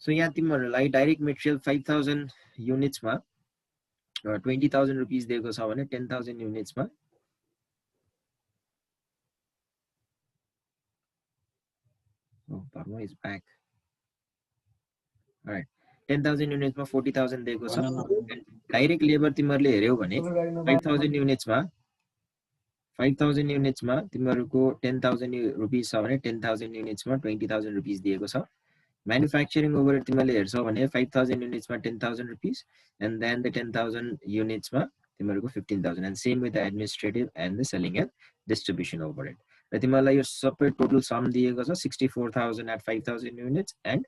So यहाँ तिमीहरूलाई direct material 5000 युनिट्समा 20,000 rupees दिएको छ भने 10,000 युनिट्समा Parma is back. All right. 10,000 units मा 40,000 दिएको छ. डाइरेक्ट लेबर तिमीहरूले हेर्यौ भने 5,000 units मा 5,000 units मा तिमीहरूको 10,000 रुपीस छ भने 10,000 units मा 20,000 रुपीस दिएको छ. Manufacturing overhead तिमीहरूले हेर्छौ भने 5,000 units मा 10,000 rupees and then the 10,000 units मा तिमीहरूको 15,000 and same with the administrative and the selling and distribution overhead. र तिमीहरूलाई यो सबै टोटल सम दिएको छ 64,000 at 5,000 units and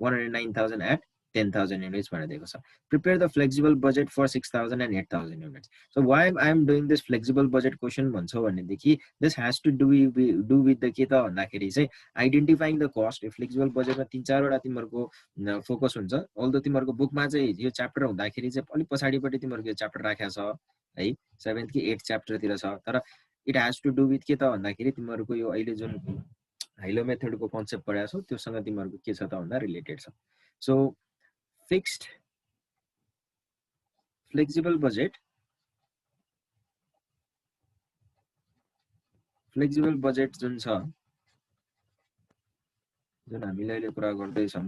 109,000 at 10,000 units भनेर दिएको छ. Prepare the flexible budget for 6,000 and 8,000 units. So why I am doing this flexible budget question भन्छौ भनेदेखि this has to do with the के त भन्दाखेरि चाहिँ identifying the cost. Flexible budget मा 3-4 वटा तिमीहरूको फोकस हुन्छ. अल्दो तिमीहरूको बुकमा चाहिँ यो च्याप्टर हुँदाखेरि चाहिँ अलि पछाडीपट्टि तिमीहरूको यो च्याप्टर राखेको छ है 7th कि 8th च्याप्टर तिर छ. तर it has to do with के त भन्दाखेरि तिमीहरूको यो अहिले जुन हाइलो मेथडको कन्सेप्ट पढाएको छौ त्योसँग तिमीहरूको के छ त भन्दा रिलेटेड छ. सो फिक्स्ड फ्लेक्सिबल बजेट जुन छ जुन हामीले अहिले कुरा गर्दै छौं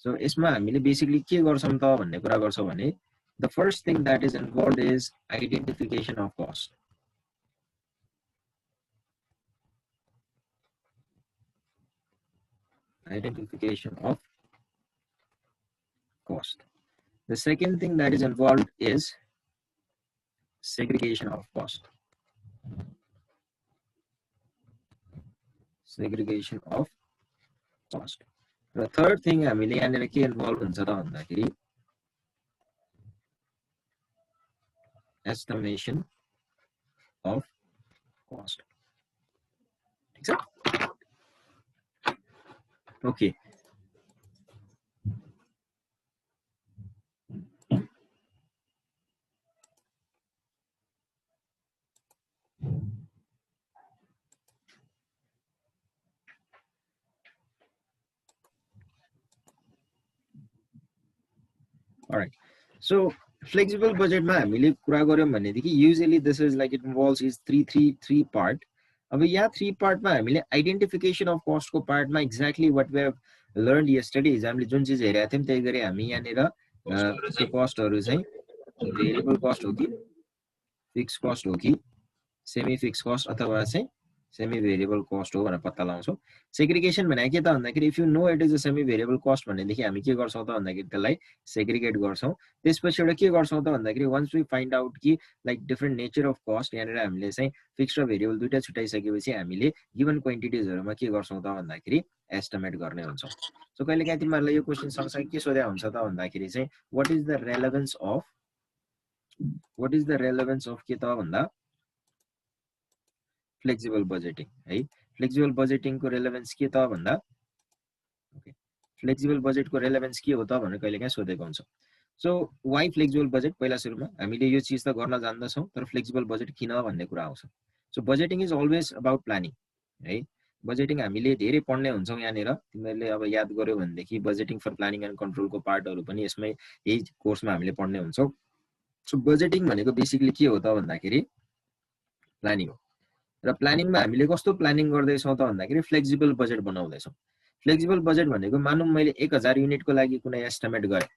सो यसमा हामीले बेसिकली के गर्छौं त भन्ने कुरा गर्छौं भने the first thing that is involved is identification of cost. Identification of cost. The second thing that is involved is segregation of cost. Segregation of cost. The third thing हामीले यहाँनिर के इन्भल्भ हुन्छ त भन्दाखेरि estimation of cost. ठीक छ? Okay. All right. So flexible budget मा हामीले कुरा गर्यौं भनेदेखि usually this is like it involves is three part. अब यहाँ 3 part मा हामीले identification of cost को part मा exactly what we have learned yesterday हामीले जुन चीज हेरेका थियौं त्यही गरी हामी यहाँनिर त्यो कस्टहरु चाहिँ भेरिएबल कस्ट हो कि फिक्स कस्ट हो कि सेमी फिक्स कस्ट अथवा चाहिँ सेमी भेरिएबल कस्ट हो भनेर पत्ता लगाउँछौं. सेग्रिगेसन भनेको के त भन्दाखेरि if you know it is a semi variable cost भनेदेखि हामी के गर्छौं त भन्दाखेरि त्यसलाई सेग्रिगेट गर्छौं. त्यसपछि एउटा के गर्छौं त भन्दाखेरि वन्स वी फाइन्ड आउट कि like different nature of cost यहाँनिर हामीले चाहिँ फिक्स र भेरिएबल दुईटा छुटाइसकेपछि हामीले गिवन क्वान्टिटिजहरुमा के गर्छौं त भन्दाखेरि एस्टिमेट गर्ने हुन्छौं. सो कहिलेकाहीँ तिमीहरुलाई यो क्वेशन सँगसँगै के सोध्या हुन्छ त भन्दाखेरि चाहिँ what is the relevance of के त भन्दा फ्लेक्सिबल बजेटिङ है. फ्लेक्सिबल बजेटिङ को रेलेभेन्स के त भन्दा ओके फ्लेक्सिबल बजेट को रेलेभेन्स के हो त भनेर कहिलेकाहीँ सोधेको हुन्छ. सो वाइ फ्लेक्सिबल बजेट पहिला सुरुमा हामीले यो चीज त गर्न जान्दछौं तर फ्लेक्सिबल बजेट किन भन्ने कुरा आउँछ. So budgeting is always about planning है. बजेटिङ हामीले धेरै पढ्ने हुन्छौं यहाँनिर तिमीहरूले अब याद गर्यो भनेदेखि budgeting for planning and control को पार्टहरु पनि यसमै यही कोर्समा हामीले पढ्ने हुन्छौं. सो बजेटिङ भनेको बेसिकली के हो त भन्दाखेरि प्लानिङ हो. र प्लानिङमा हामीले कस्तो प्लानिङ गर्दै छौं त भन्दाखेरि फ्लेक्सिबल बजेट बनाउँदै छौं. फ्लेक्सिबल बजेट भनेको मानौं मैले 1000 युनिटको लागि कुनै एस्टिमेट गरे.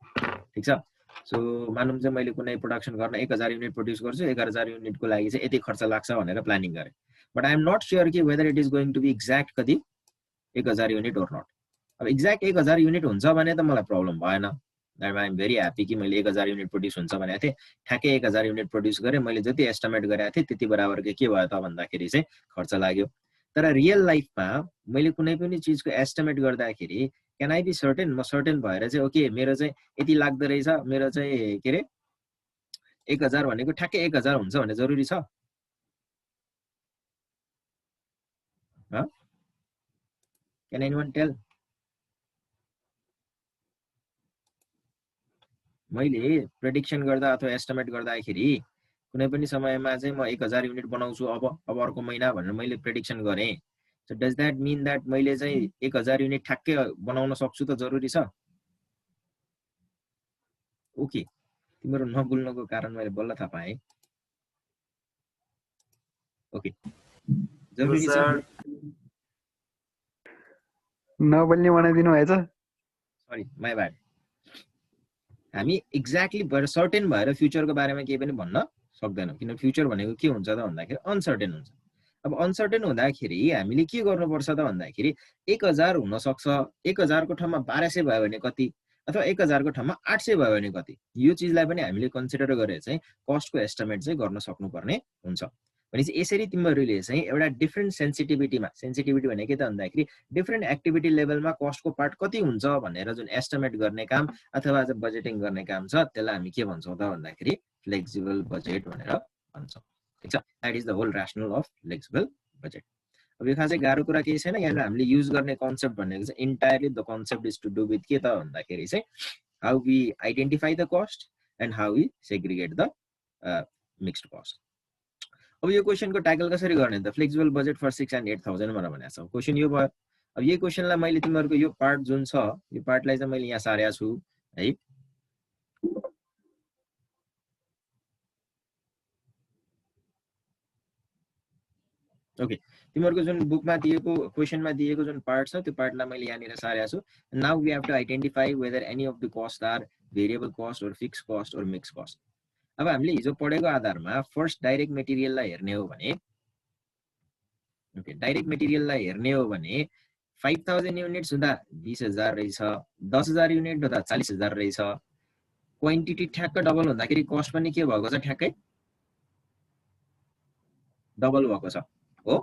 ठीक छ. सो मानौं चाहिँ मैले कुनै प्रोडक्सन गर्न 1000 युनिट प्रोड्युस गर्छु 1000 युनिटको लागि चाहिँ यति खर्च लाग्छ भनेर प्लानिङ गरे. But I am not sure कि whether it is going to be exact कति 1000 युनिट ओर नट. अब एक्ज्याक्ट 1000 युनिट हुन्छ भने त मलाई प्रब्लम भएन. आई एम भेरी ह्यापी कि मैले 1000 युनिट प्रोड्युस हुन्छ भनेको थिएँ. ठ्याक्कै 1000 युनिट प्रोड्युस गरे मैले जति एस्टिमेट गरेको थिएँ त्यति बराबरको के भयो त भन्दाखेरि चाहिँ खर्च लाग्यो. तर रियल लाइफमा मैले कुनै पनि चीजको एस्टिमेट गर्दाखेरि क्यान आई बी सर्टेन म सर्टेन भएर चाहिँ ओके मेरो चाहिँ यति लाग्दो रहेछ मेरो चाहिँ के रे 1000 भनेको ठ्याक्कै 1000 हुन्छ भन्ने जरुरी छ. Can anyone tell? मैले प्रेडिक्सन गर्दा अथवा एस्टिमेट गर्दाखेरि कुनै पनि समयमा चाहिँ म 1000 युनिट बनाउँछु अब अर्को महिना भनेर मैले प्रेडिक्सन गरे. So does that mean that मैले चाहिँ 1000 युनिट ठ्याक्कै बनाउन सक्छु त जरुरी छ? ओके, तिम्रो नबोल्नको कारण मैले बल्ल थाहा पाएँ। ओके, जरुरी छ? नबोल्ने बनाइदिनु भएछ। Sorry, my bad. हामी एक्ज्याक्टली सर्टेन भएर फ्युचरको बारेमा केही पनि भन्न सक्दैनौँ, किन फ्युचर भनेको के हुन्छ त भन्दाखेरि अनसर्टेन हुन्छ। अब अनसर्टेन हुँदाखेरि हामीले के गर्नुपर्छ त भन्दाखेरि 1000 हुन सक्छ, 1000 को ठाउँमा 1200 भयो भने कति, अथवा 1000 को ठाउँमा 800 भयो भने कति, यो चिजलाई पनि हामीले कन्सिडर गरेर चाहिँ कस्टको एस्टिमेट चाहिँ गर्न सक्नुपर्ने हुन्छ। भनेपछि यसरी तिमीहरूले चाहिँ एउटा डिफ्रेन्ट सेन्सिटिभिटीमा, सेन्सिटिभिटी भनेको के त भन्दाखेरि डिफ्रेन्ट एक्टिभिटी लेभलमा कस्टको पार्ट कति हुन्छ भनेर जुन एस्टिमेट गर्ने काम अथवा चाहिँ बजेटिङ गर्ने काम छ, त्यसलाई हामी के भन्छौँ त भन्दाखेरि फ्लेक्सिबल बजेट भनेर भन्छौँ। ठीक छ, that is the whole rationale of flexible budget. अब यो खासै गाह्रो कुरा केही छैन, यहाँनिर हामीले युज गर्ने कन्सेप्ट भनेको चाहिँ entirely the concept is to do with के त भन्दाखेरि चाहिँ how we identify the cost and how we segregate the mixed cost. अब यो क्वेशनको ट्याकल कसरी गर्ने त? फ्लेक्सिबल बजेट फर 6 and 8000 भनेको छ। क्वेशन यो भयो। अब यही क्वेशनलाई मैले तिमीहरूको यो पार्ट जुन छ, यो पार्टलाई चाहिँ मैले यहाँ सारेको छु है। ओके, तिमीहरूको जुन बुकमा दिएको क्वेशनमा दिएको जुन पार्ट छ त्यो पार्टलाई मैले यहाँनिर सारेको छु। Now we have to identify whether any of the cost are variable cost or fix cost or mix cost. अब हामीले हिजो पढेको आधारमा फर्स्ट डाइरेक्ट मेटेरियललाई हेर्ने हो भने, ओके, डाइरेक्ट मेटेरियललाई हेर्ने हो भने 5000 युनिट्स हुँदा 20000 रहेछ, 10000 युनिट हुँदा 40000 रहेछ। क्वान्टिटी ठ्याक्क डबल हुँदाखेरि कस्ट पनि के भएको छ? ठ्याक्कै डबल भएको छ हो।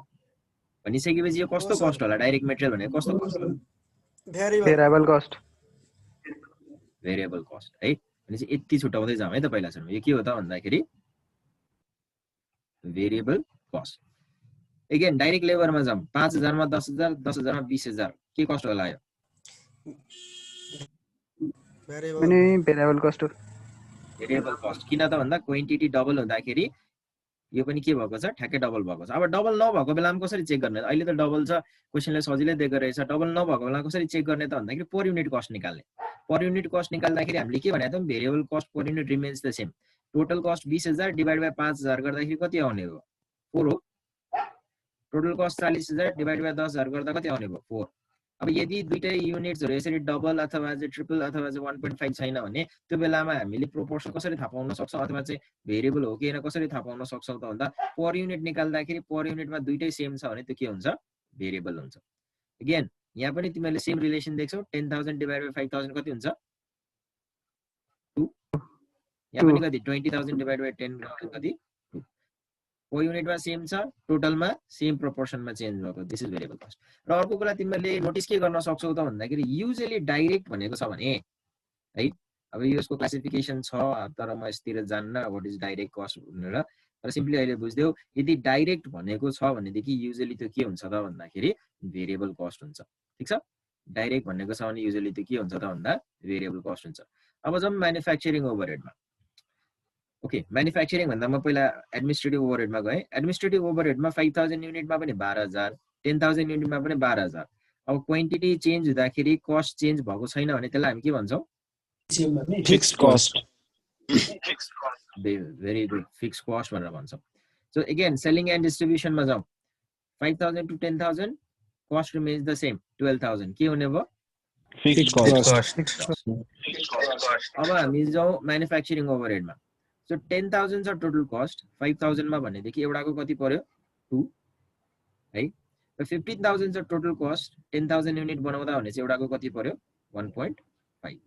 भनिसकेपछि यो कस्तो कस्ट होला? डाइरेक्ट मेटेरियल भनेको कस्तो कस्ट हो? Variable cost. भेरिएबल कस्ट है। भनेपछि यति छुटाउँदै जाउँ है त पहिला सुरु। यो के हो त भन्दाखेरि भेरिएबल कस्ट। अगेन डाइरेक्ट लेबरमा जाउँ। 5000 मा 10000, 10000 मा 20000, के कस्ट होला यो? भेरिएबल कस्ट हो। भेरिएबल कस्ट किन त भन्दा क्वान्टिटी डबल हुँदाखेरि यो पनि के भएको छ? ठ्याक्कै डबल भएको छ। अब डबल नभएको बेलामा कसरी चेक गर्ने? अहिले त डबल छ, क्वेशनले सजिलै दिएको रहेछ। डबल नभएको बेलामा कसरी चेक गर्ने त भन्दाखेरि पर युनिट कस्ट निकाल्ने। पर युनिट कस्ट निकाल्दाखेरि हामीले के भनेको त? Variable cost per unit remains the same. Total cost 20000 divide by 5000 गर्दाखेरि कति आउने हो? 4 हो। टोटल कस्ट 40000 डिभाइड बाइ 10000 गर्दा कति आउने भयो? 4। अब यदि दुईटै युनिट्सहरु यसरी डबल अथवा चाहिँ ट्रिपल अथवा चाहिँ 1.5 छैन भने त्यो बेलामा हामीले प्रोपोर्सन कसरी थाहा पाउन सक्छौं अथवा चाहिँ भेरिएबल हो कि हैन कसरी थाहा पाउन सक्छौं त भन्दा पर युनिट निकाल्दाखेरि पर युनिटमा दुईटै सेम छ भने त्यो के हुन्छ? भेरिएबल हुन्छ। अगेन यहाँ पनि तिमीले सेम रिलेसन देख्छौ। 10000 डिभाइड बाइ 5000 कति हुन्छ? 2। यहाँ पनि कति? 20000 डिभाइड बाइ 10 कति? 2। पर युनिटमा सेम छ, टोटलमा सेम प्रोपोर्सनमा चेन्ज भएको। This is variable cost. र अर्को कुरा तिमीले नोटिस के गर्न सक्छौ त भन्दाखेरि युजुअली डाइरेक्ट भनेको छ भने है, अब यसको क्लासिफिकेसन छ तर म यसतिर जान्न व्हाट इज डाइरेक्ट कस्ट भनेर, तर सिम्पली अहिले बुझ्दियौ यदि डाइरेक्ट भनेको छ भनेदेखि युजुअली त्यो के हुन्छ त भन्दाखेरि भेरिएबल कस्ट हुन्छ। ठीक छ, डाइरेक्ट भनेको छ भने युजुअली त्यो के हुन्छ त भन्दा भेरिएबल कस्ट हुन्छ। अब जम म्यानुफ्याक्चरिङ ओभरहेडमा। ओके, म्यानुफ्याक्चरिङ भन्दा म पहिला एडमिनिस्ट्रेटिभ ओभरहेडमा गएँ। एडमिनिस्ट्रेटिभ ओभरहेडमा 5000 युनिटमा पनि 12000, 10000 युनिटमा पनि 12000। अब क्वान्टिटी चेन्ज हुँदाखेरि कस्ट चेन्ज भएको छैन भने त्यसलाई हामी के भन्छौं? Fixed cost. Very good, fix cost भनेर भन्छौं। सो अगेन सेलिङ एन्ड डिस्ट्रिब्युसनमा जाउँ। 5000 to 10000 cost remains the same 12000। के हुने भयो? Fixed cost. अब हामी जाउँ म्यानुफ्याक्चरिङ ओभरहेडमा। सो 10000 छ टोटल कस्ट, 5000 मा भनेदेखि एउटाको कति पर्यो? 2 है। र 15000 छ टोटल कस्ट, 10000 युनिट बनाउँदा भने चाहिँ एउटाको कति पर्यो? 1.5।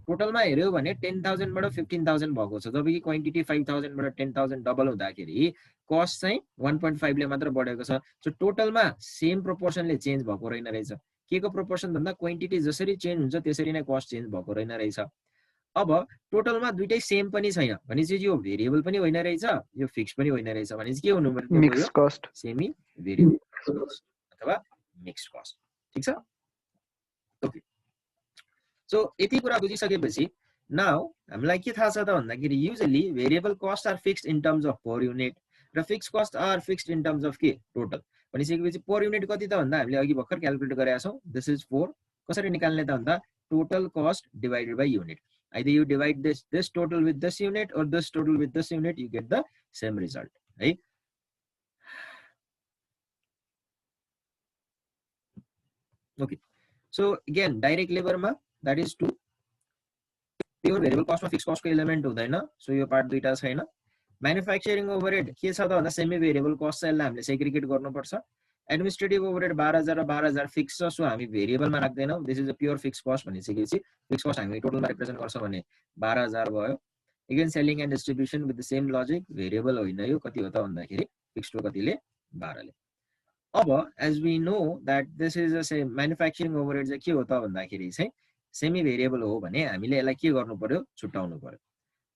टोटलमा हेर्यो भने 10000 बाट 15000 भएको छ, जबकि क्वान्टिटी 5000 बाट 10000 डबल हुँदाखेरि कस्ट चाहिँ 1.5 ले मात्र बढेको छ। सो टोटलमा सेम प्रोपोर्सनले चेन्ज भएको रहेन रहेछ। के को प्रोपोर्सन भन्दा क्वान्टिटी जसरी चेन्ज हुन्छ त्यसरी नै कस्ट चेन्ज भएको रहेन रहेछ। अब टोटलमा दुईटै सेम पनि छैन भनेपछि यो भेरिएबल पनि होइन रहेछ, यो फिक्स पनि होइन रहेछ भनेपछि के हुनु पर्यो? मिक्स कस्ट, सेमी भेरिएबल अथवा मिक्स्ड कस्ट। ठीक छ, ओके। सो यति कुरा बुझिसकेपछि नाउ हामीलाई के थाहा छ त भन्दाखेरि usually variable cost are fixed in terms of per unit र fixed cost are fixed in terms of के? टोटल। भनिसकेपछि पर युनिट कति त भन्दा हामीले अघि भर्खर क्याल्कुलेट गरेका छौं दिस इज 4 कसरी निकाल्ने त भन्दा total cost divided by unit either you divide this total with this unit or this total with this unit you get the same result है okay so again direct labor ma that is 2 pure variable cost ma fixed cost ko element हुँदैन so यो part दुईटा छैन मैन्युफैक्चरिङ overhead के छ त भन्दा semi variable cost चाहिँ हामीले सेग्रिगेट गर्नुपर्छ एडमिनिस्ट्रेटिभ ओभरहेड 12000 र 12000 फिक्स छ सो हामी भेरिएबलमा राख्दैनौ this is a pure fix cost भनिसकेपछि फिक्स कस्ट हामी टोटलमा रिप्रेजेन्ट गर्छौं भने 12000 भयो again selling and distribution with the same logic variable होइन यो कति हो त भन्दाखेरि फिक्स्ड हो कतिले 12 ले अब as we know that this is a same manufacturing overhead चाहिँ के हो त भन्दाखेरि चाहिँ सेमी भेरिएबल हो भने हामीले यसलाई के गर्नु पर्यो छुट्याउनु पर्यो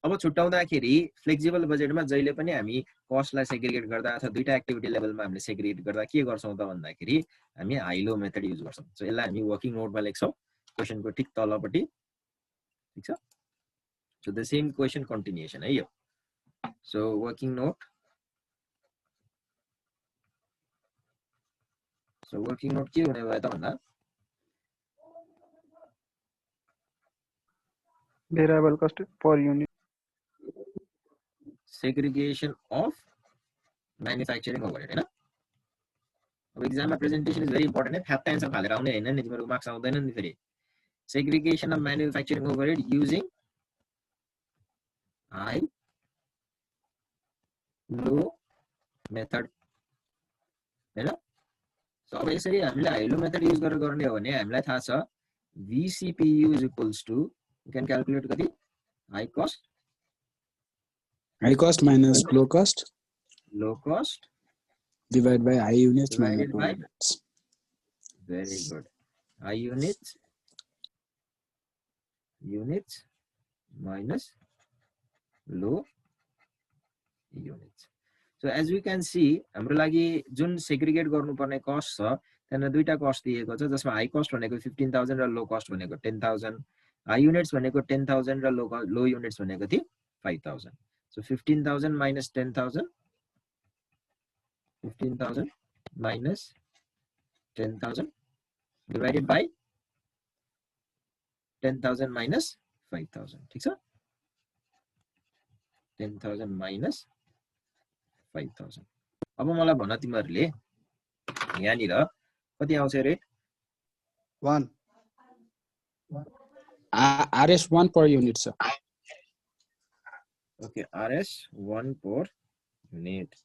अब छुट्याउँदाखेरि फ्लेक्सिबल बजेटमा जहिले पनि हामी कस्टलाई सेग्रिगेट गर्दा अथवा दुईटा एक्टिभिटी लेभलमा हामीले सेग्रिगेट गर्दा के गर्छौं त भन्दाखेरि हामी हाई लो मेथड युज गर्छौं सो यसलाई हामी वर्किङ नोटमा लेख्छौं क्वेशनको ठीक तलपट्टि ठीक छ so the same question continuation है यो so working note so working note के हुने भयो त भन्दा variable cost per unit segregation of manufacturing overhead हैन अब एक्जाममा प्रेजेन्टेसन इज भेरी इम्पोर्टेन्ट है फ्याक्ट आन्सर फालेर आउने हैन नि तिम्रो मार्क्स आउँदैन नि फेरि segregation of manufacturing overhead using high low method हैन सो अब यसरी हामीले हाई लो मेथड युज गरेर गर्ने हो भने हामीलाई थाहा छ VCPU is equals to you can calculate kati high cost minus low cost divided by high units minus low units. Very good. High units minus low units. So as we can see हाम्रो लागि जुन segregate गर्नुपर्ने cost छ त्यहाँ दुईटा cost दिएको छ जसमा हाई कस्ट भनेको 15000 र लो कस्ट भनेको 10000 हाई युनिट्स भनेको 10000 र लो युनिट्स भनेको थियो 5000 so 15000 minus 10000 15000 minus 10000 divided by 10000 minus 5000 ठीक छ 10000 minus 5000 अब मलाई भन तिमीहरुले यहाँनिर कति आउँछ rate 1 RS 1 per unit sir. Okay, RS 1 per unit.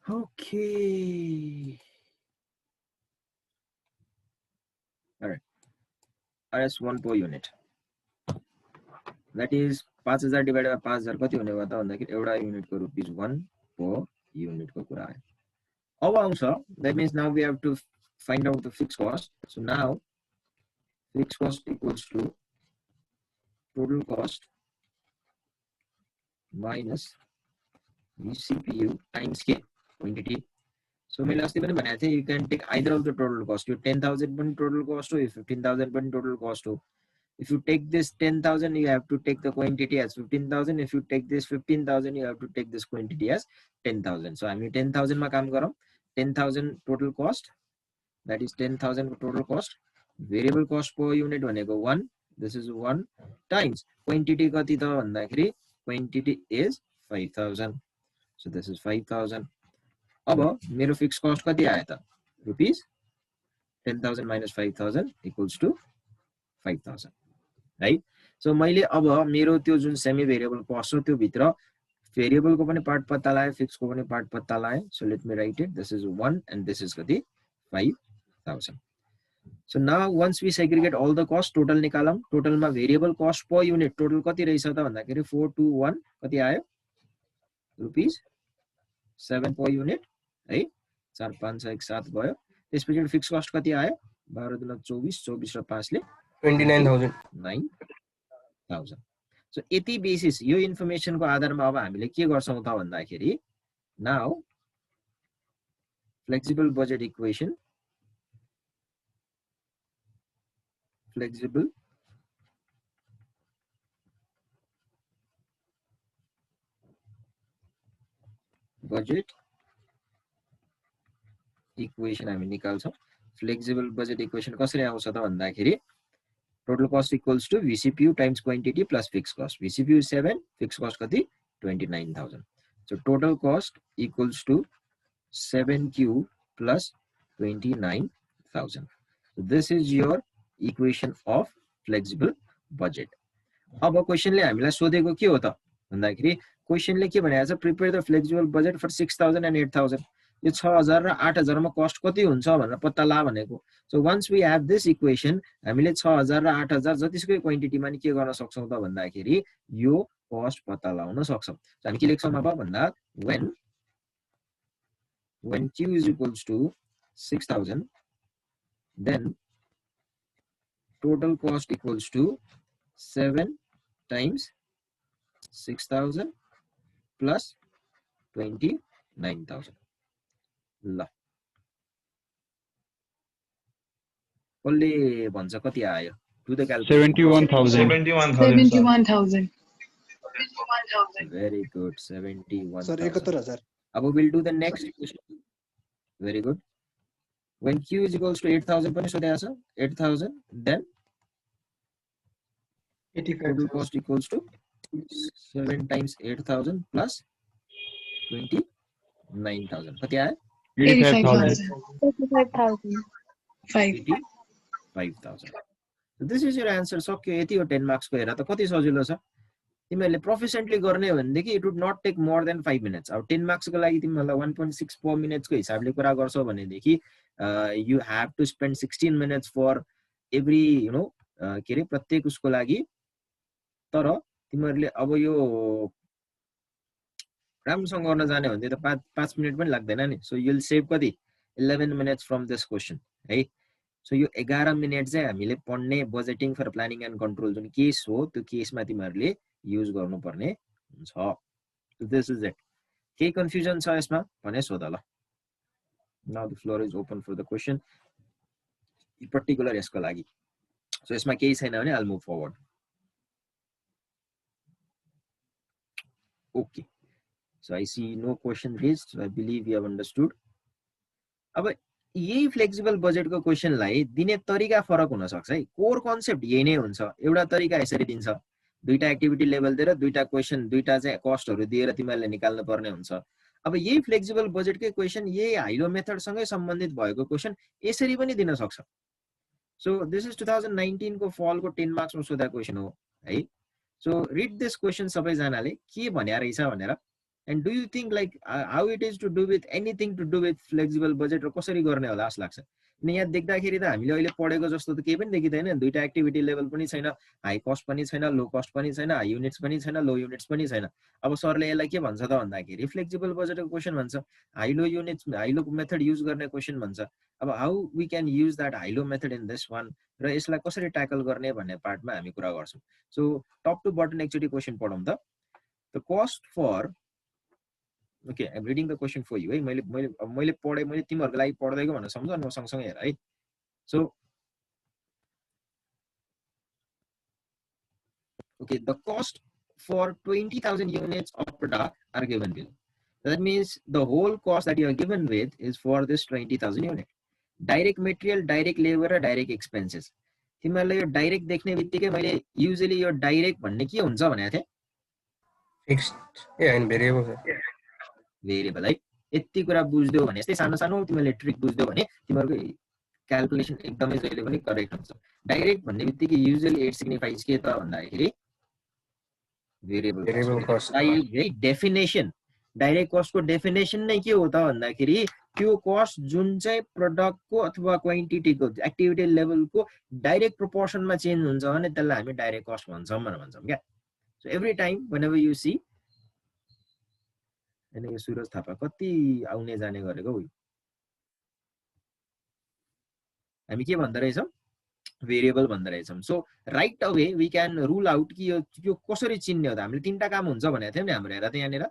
Okay. All right. RS 1 per unit. That is 5000 divided by 5000 कति हुने भयो त भन्दाखेरि एउटा युनिटको रुपीस 1 per युनिटको कुरा आयो अब आउँछ that means now we have to find out the fixed cost so now fixed cost equals to total cost minus VCPU times K quantity so मैले अस्ति पनि भनेको थिए you can take either of the total cost यो 10000 पनि total cost हो यो 15000 पनि total cost हो if you take this 10000 you have to take the quantity as 15000 if you take this 15000 you have to take this quantity as 10000 so हामी 10000 मा काम गरौँ 10000 total cost that is 10000 total cost variable cost per unit भनेको 1 this is 1 times quantity कति त भन्दाखेरि quantity is 5000 so this is 5000 अब मेरो फिक्स कस्ट कति आयो त rupees 10000 minus 5000 equals to 5000 right so मैले अब मेरो त्यो जुन सेमी भेरिएबल कस्ट हो त्यो भित्र भेरिएबल को पनि पार्ट पत्ता लाए फिक्स को पनि पार्ट पत्ता लाए so let me write it this is 1 and this is कति 5000 so now once we segregate all the cost total निकालौं टोटल मा variable cost per unit total कति रहेछ त भन्दाखेरि 421 कति आयो रुपीस 7 per unit है 4 5 6 7 भयो त्यसपछि फिक्स कस्ट कति आयो 12 दुना 24 24 र 5 ले 29000 सो यति बेसिस यो इन्फर्मेसन को आधारमा अब हामीले के गर्छौं त भन्दाखेरि now flexible budget equation, flexible budget equation हामी निकाल्छौं. Flexible budget equation कसरी आउँछ त भन्दाखेरि total cost equals to VCPU times quantity plus fixed cost. VCPU is 7, fixed cost कति 29,000. So total cost equals to 7Q plus 29,000. So this is your equation of flexible budget. अब क्वेशनले हामीलाई सोधेको के हो त भन्दाखेरि क्वेशनले के भनेको छ prepare the flexible budget for 6000 and 8000. यो 6000 र 8000 मा कस्ट कति हुन्छ भनेर पत्ता ला भनेको. So once we have this equation हामीले 6000 र 8000 जतिसुकै क्वान्टिटीमा नि के गर्न सक्छौं त भन्दाखेरि यो कस्ट पत्ता लगाउन सक्छौं. हामी के लेख्छौं अब भन्दा when Q is equals to 6000, then total cost equals to 7 times 6000 plus 29,000. ल कसले भन्छ कति आयो to the calculation 71,000 very good 71,000 sir 71,000 अब we'll do the next equation. Very good. When Q is equals to 8,000 पनि सोधेको छ 8,000, then total cost equals to 7 times 8,000 plus 29,000. कति आयो 85,000 5,000. So this is your answer. सक्यो यति हो 10 मार्क्स को हेरा त कति सजिलो छ. तिमीहरुले प्रोफिसिएन्टली गर्ने हो भनेदेखि it would not take more than 5 minutes. अब 10 मार्क्स को लागि तिमीहरुलाई 1.6 per मिनेट्स को हिसाबले कुरा गर्छौ भनेदेखि you have to spend 16 minutes for every के रे प्रत्येक उसको लागि. तर तिमीहरुले अब यो राम्रोसँग गर्न जाने हो भने त 5 मिनेट पनि लाग्दैन नि. सो यु विल सेभ कति 11 minutes फ्रम दिस क्वेशन है. सो यो 11 मिनेट चाहिँ हामीले पढ्ने budgeting for planning and control जुन केस हो त्यो केसमा तिमीहरुले युज गर्नुपर्ने हुन्छ. This is it. केही कन्फ्युजन छ यसमा भने सोध ल. Now the floor is open for the question particular यसको लागि. सो यसमा केही छैन भने I'll move forward. Okay. So I see no question raised. So I believe you have understood. अब यही फ्लेक्सिबल बजेटको क्वेशनलाई दिने तरिका फरक हुन सक्छ है. कोर कन्सेप्ट यही नै हुन्छ. एउटा तरिका यसरी दिन्छ. दुईटा एक्टिभिटी लेभल दिएर दुईटा क्वेशन दुईटा चाहिँ कस्टहरु दिएर तिमीहरुले निकाल्नु पर्ने हुन्छ. अब यही फ्लेक्सिबल बजेटकै क्वेशन यही हाइलो मेथड सँगै सम्बन्धित भएको क्वेशन यसरी पनि दिन सक्छ. सो दिस इज 2019 को फल को 10 मार्क्स मा सोधा क्वेशन हो है. सो रिड दिस क्वेशन सबै जनाले के भन्या रहेछ भनेर. And do you think like how it is to do with anything to do with flexible budget र कसरी गर्ने होला जस्तो लाग्छ. अनि यहाँ देख्दाखेरि त हामीले अहिले पढेको जस्तो त केही पनि देखिदैन. दुईटा एक्टिभिटी लेभल पनि छैन, हाई कस्ट पनि छैन, लो कस्ट पनि छैन, हाई युनिट्स पनि छैन, लो युनिट्स पनि छैन. अब सरले यसलाई के भन्छ त भन्दाखेरि फ्लेक्सिबल बजेटको क्वेशन भन्छ. High low units high low method use गर्ने क्वेशन भन्छ. अब how we can use that high low method in this one र यसलाई कसरी ट्याकल गर्ने भन्ने पार्टमा हामी कुरा गर्छौं. सो टप टु बटन एकचोटी क्वेशन पढौं त. The cost for Okay, I'm reading the question for you. है मैले पढे मैले तिमीहरुको लागि पढ्दैको भनेर सम्झ न सँगसँगै हेर है. So okay, the cost for 20,000 units of product are given below. That means the whole cost that you are given with is for this 20,000 unit. Direct material, direct labor र direct expenses. तिमीहरुले यो direct देख्ने बित्तिकै मैले usually यो direct भन्ने के हुन्छ भनेको थिए फिक्स्ड एन्ड भेरिएबल भेरिएबल है. यति कुरा बुझ्दियौ भने यस्तै सानो सानो तिमीले ट्रिक बुझ्दियौ भने तिमीहरुको क्याल्कुलेसन एकदमै जहिले पनि करेक्ट हुन्छ. डाइरेक्ट भन्ने बित्तिकै युजुअली इट सिग्निफाइज के त भन्दाखेरि भेरिएबल कस्ट. है डेफिनेसन डाइरेक्ट कस्टको डेफिनेसन नै के हो त भन्दाखेरि त्यो कस्ट जुन चाहिँ प्रोडक्टको अथवा क्वान्टिटीको एक्टिभिटी लेभलको डाइरेक्ट प्रोपोर्सनमा चेन्ज हुन्छ भने त्यसलाई हामी डाइरेक्ट कस्ट भन्छौं भनेर भन्छौं क्या. So every time whenever you see अनि यो सुरज थापा कति आउने जाने गरेको हो. हामी के भन्दै रहेछौं भेरिएबल भन्दै रहेछौं. So right away we can rule out कि यो कसरी चिन्ने हो त. हामीले तीनटा काम हुन्छ भनेको थियौ नि हाम्रो हेर त यहाँनेर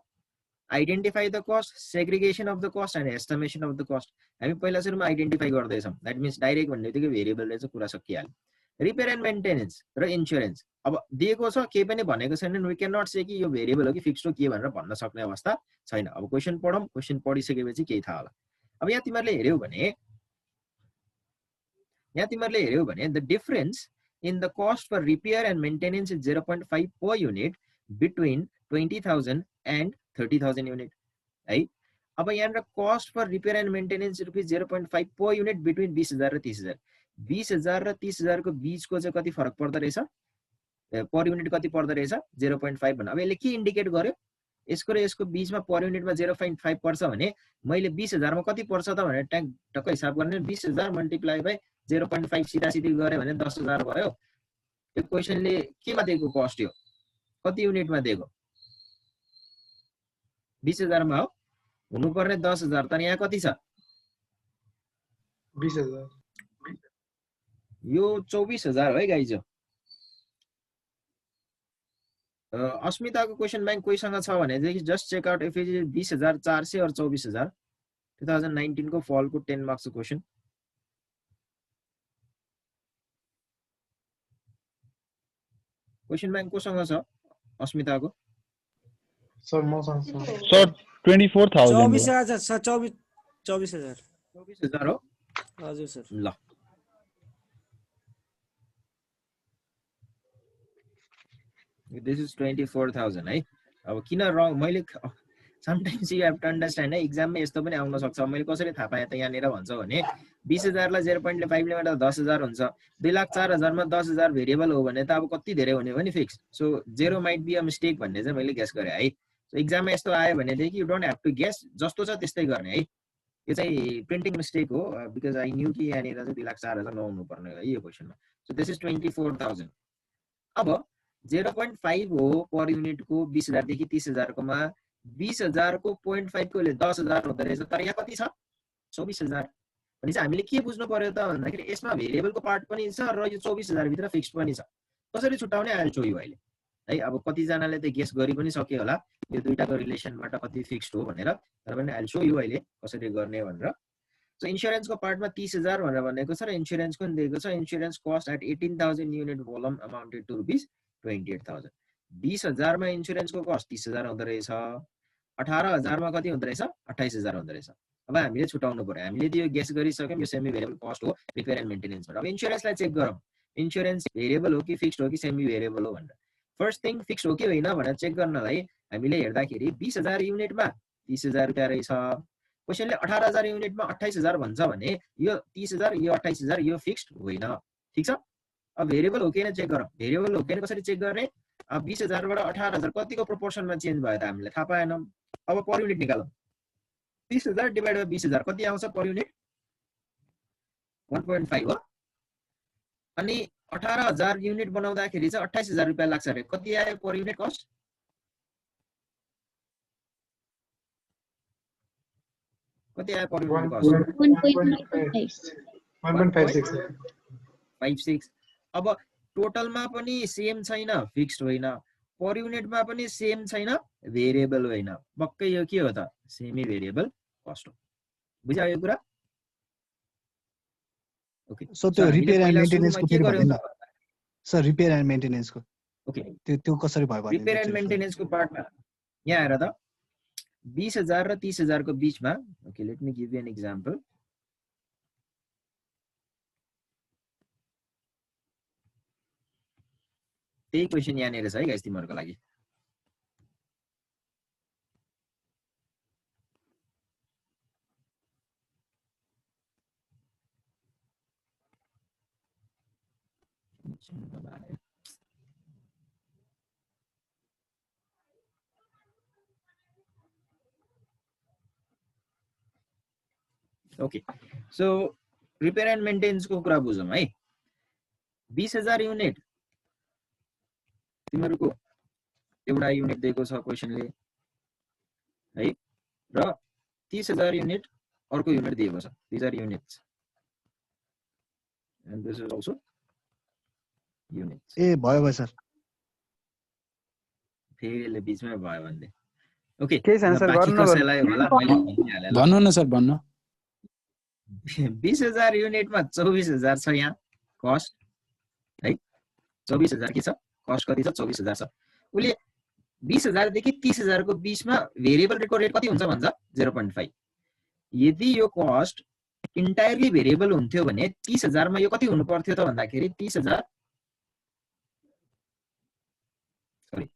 identify the cost, segregation of the cost and estimation of the cost. हामी पहिला सुरुमा आइडेन्टिफाई गर्दैछौँ, द्याट मिन्स डाइरेक्ट भन्ने बित्तिकै भेरिएबलले चाहिँ कुरा सकिहाल्यो। रिपेयर एन्ड मेन्टेनेन्स र इन्स्योरेन्स, अब दिएको छ केही पनि भनेको छैन, वी क्यान नट से कि यो भेरिएबल हो कि फिक्स्ड हो के भनेर भन्न सक्ने अवस्था छैन। अब क्वेसन पढौँ, क्वेसन पढिसकेपछि केही थाहा होला। अब यहाँ तिमीहरूले हेऱ्यौ भने the difference in the cost for repair and maintenance is 0.5 per unit between 20,000 and 30,000 unit है। अब यहाँनिर cost for repair and maintenance rupees 0.5 per unit between 20,000 र 30,000। 20,000 र 30,000 को बीचको चाहिँ कति फरक पर्दो रहेछ, पर युनिट कति पर्दो रहेछ 0.5 भन्नु। अब यसले के इन्डिकेट गर्यो, यसको र यसको बीचमा पर युनिटमा 0.5 पर्छ भने मैले 20,000 मा कति पर्छ त भनेर टक्क हिसाब गर्ने, 20,000 मल्टिप्लाई बाइ 0.5 सिधा सिधी गरे भने 10,000 भयो। यो क्वेसनले केमा दिएको कस्ट, यो कति युनिटमा दिएको, 20,000 मा हो, हुनुपर्ने 10,000 त यहाँ कति छ 20,000। यो 24,000 है गाइज। अस्मिताको क्वेसन ब्याङ्क कोहीसँग छ भने चाहिँ just check out if it is 20,400 or 24,000। 2019 को फलको 10 मार्क्स क्वेसन। क्वेसन ब्याङ्क कोसँग छ अस्मिताको? सर मसँग छ सर 24,000 24,000 सर, 24,000 24,000 हो हजुर सर। ल दिस इज 24,000 है। अब किन रङ, मैले sometimes you have to understand है, इक्जाममा यस्तो पनि आउन सक्छ। मैले कसरी थाहा पाएँ त यहाँनिर भन्छ भने 20,000 लाई 0.5 ले गर्दा 10,000 हुन्छ। 2,04,000 मा 10,000 भेरिएबल हो भने त अब कति धेरै हुने हो नि fix. So zero might be a mistake भन्ने चाहिँ मैले गेस गरेँ है। सो इक्जाममा यस्तो आयो भनेदेखि you don't have to guess, जस्तो छ त्यस्तै गर्ने है। यो चाहिँ प्रिन्टिङ मिस्टेक हो, बिकज आई न्यू कि यहाँनिर चाहिँ 2,04,000 नआउनु पर्ने है यो क्वेसनमा। So this is 24,000। अब 0.5 हो पर युनिटको 20,000 देखि 30,000 कोमा 20,000 को 0.5 को 10,000 हुँदो रहेछ, तर यहाँ कति छ 24,000। भने चाहिँ हामीले के बुझ्नु पर्यो त भन्दाखेरि यसमा भेरिएबलको पार्ट पनि छ र यो 24,000 भित्र फिक्स्ड पनि छ। कसरी छुटाउने आइल शो यु अहिले है। अब कतिजनाले त गेस गरि पनि सक्यो होला यो दुईटाको रिलेसनबाट कति फिक्स्ड हो भनेर, तर पनि आइल शो यु अहिले कसरी गर्ने भनेर। सो इन्स्योरेन्सको पार्टमा 30,000 भनेर भनेको छ र इन्स्योरेन्सको पनि दिएको छ। Insurance cost at 18,000 unit volume amounted to rupees 28,000। 20,000 मा इन्स्योरेन्सको कस्ट 30,000 हुँदो रहेछ, 18,000 मा कति हुँदो रहेछ 28,000 हुँदो रहेछ। अब हामीले छुटाउनु पर्यो, हामीले त्यो गेस गरिसक्यौँ यो सेमी भेरिएबल कस्ट हो रिपेयर एन्ड मेन्टेनेन्सबाट। अब इन्स्योरेन्सलाई चेक गरौँ, इन्स्योरेन्स भेरिएबल हो कि फिक्स्ड हो कि सेमी भेरिएबल हो भनेर। फर्स्ट थिङ फिक्स्ड हो कि होइन भनेर चेक गर्नलाई हामीले हेर्दाखेरि 20,000 युनिटमा 30,000 रुपियाँ रहेछ। क्वेसनले 18,000 युनिटमा 28,000 भन्छ भने यो 30,000 यो 28,000 यो फिक्स्ड होइन, ठिक छ। अब भेरिएबल हो कि होइन चेक गरौँ। भेरिएबल हो कि होइन कसरी चेक गर्ने, अब 20,000 बाट 18,000 कतिको प्रोपोर्सनमा चेन्ज भयो त हामीले थाहा पाएनौँ। अब पर युनिट निकालौँ, 30,000 डिभाइड बाइ 20,000 कति आउँछ पर युनिट 1.5 हो। अनि 18,000 युनिट बनाउँदाखेरि चाहिँ 28,000 रुपियाँ लाग्छ अरे, कति आयो पर युनिट कस्ट? कति आयो पर युनिट कस्ट 1.56। अब टोटलमा पनि सेम छैन, फिक्स्ड होइन, पर युनिटमा पनि सेम छैन, भेरिएबल होइन, पक्कै यो के हो त सेमी भेरिएबल कस्ट हो। बुझ्यो यो कुरा? ओके सो त्यो रिपेयर एन्ड मेन्टेनेन्सको फेरि भन्दैन सर, रिपेयर एन्ड मेन्टेनेन्सको ओके त्यो कसरी भयो भने रिपेयर एन्ड मेन्टेनेन्सको पार्टमा यहाँ हेर त 20,000 र 30,000 को बीचमा। Okay let me give you an example. त्यही क्वेसन यहाँनिर छ है गाइस तिमीहरूको लागि। ओके सो रिपेयर एन्ड मेन्टेनेन्सको कुरा बुझौँ है। 20,000 युनिट तिमीहरूको एउटा युनिट दिएको छ क्वेसनले है, र 30,000 युनिट अर्को युनिट दिएको छ। These are units and this is also units. ए भयो भयो सर, फेरि यसले बिचमै भयो भन्दै ओके केही छैन सर, बाँकी गर्नु कसैलाई होला मैले भनिहालेँ ल। भन्नु न सर भन्नु 20,000 युनिटमा 24,000 छ यहाँ कस्ट है 24,000 के छ कस्ट कति छ 24,000 छ। उसले 20,000 देखि 30,000 को बीचमा भेरिएबल रेटको रेट कति हुन्छ भन्छ 0.5। यदि यो कस्ट इन्टायरली भेरिएबल हुन्थ्यो भने 30,000 मा यो कति हुनु पर्थ्यो त भन्दाखेरि 30,000 सरी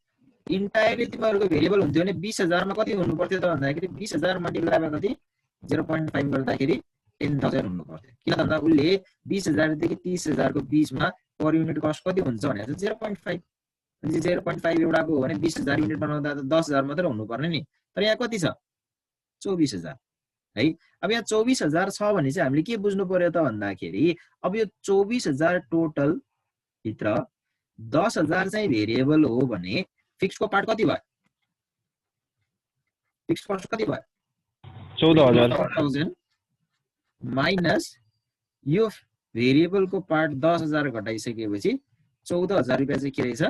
इन्टायरली तिमीहरुको भेरिएबल हुन्थ्यो भने 20,000 मा कति हुनु पर्थ्यो त भन्दाखेरि 20,000 मल्टिप्लाई बाइ कति 0.5 गर्दाखेरि 10,000 हुनु पर्थ्यो। किन त भन्दा उले 20,000 देखि 30,000 को बीचमा पर युनिट कस्ट कति हुन्छ भनेर 0.5 0.5 एउटाको हो भने 20,000 युनिट बनाउँदा त 10,000 मात्र हुनु पर्ने नि। तर यहाँ कति छ 24,000 है। अब यहाँ 24,000 छ भने चाहिँ हामीले के बुझ्नु पर्यो त भन्दाखेरि अब यो 24,000 टोटल भित्र 10,000 चाहिँ भेरिएबल हो भने फिक्सको पार्ट कति भयो फिक्स कस्ट कति भयो 14,000 माइनस यो भेरिएबलको पार्ट 10,000 घटाइसकेपछि 14,000 रुपैयाँ चाहिँ के रहेछ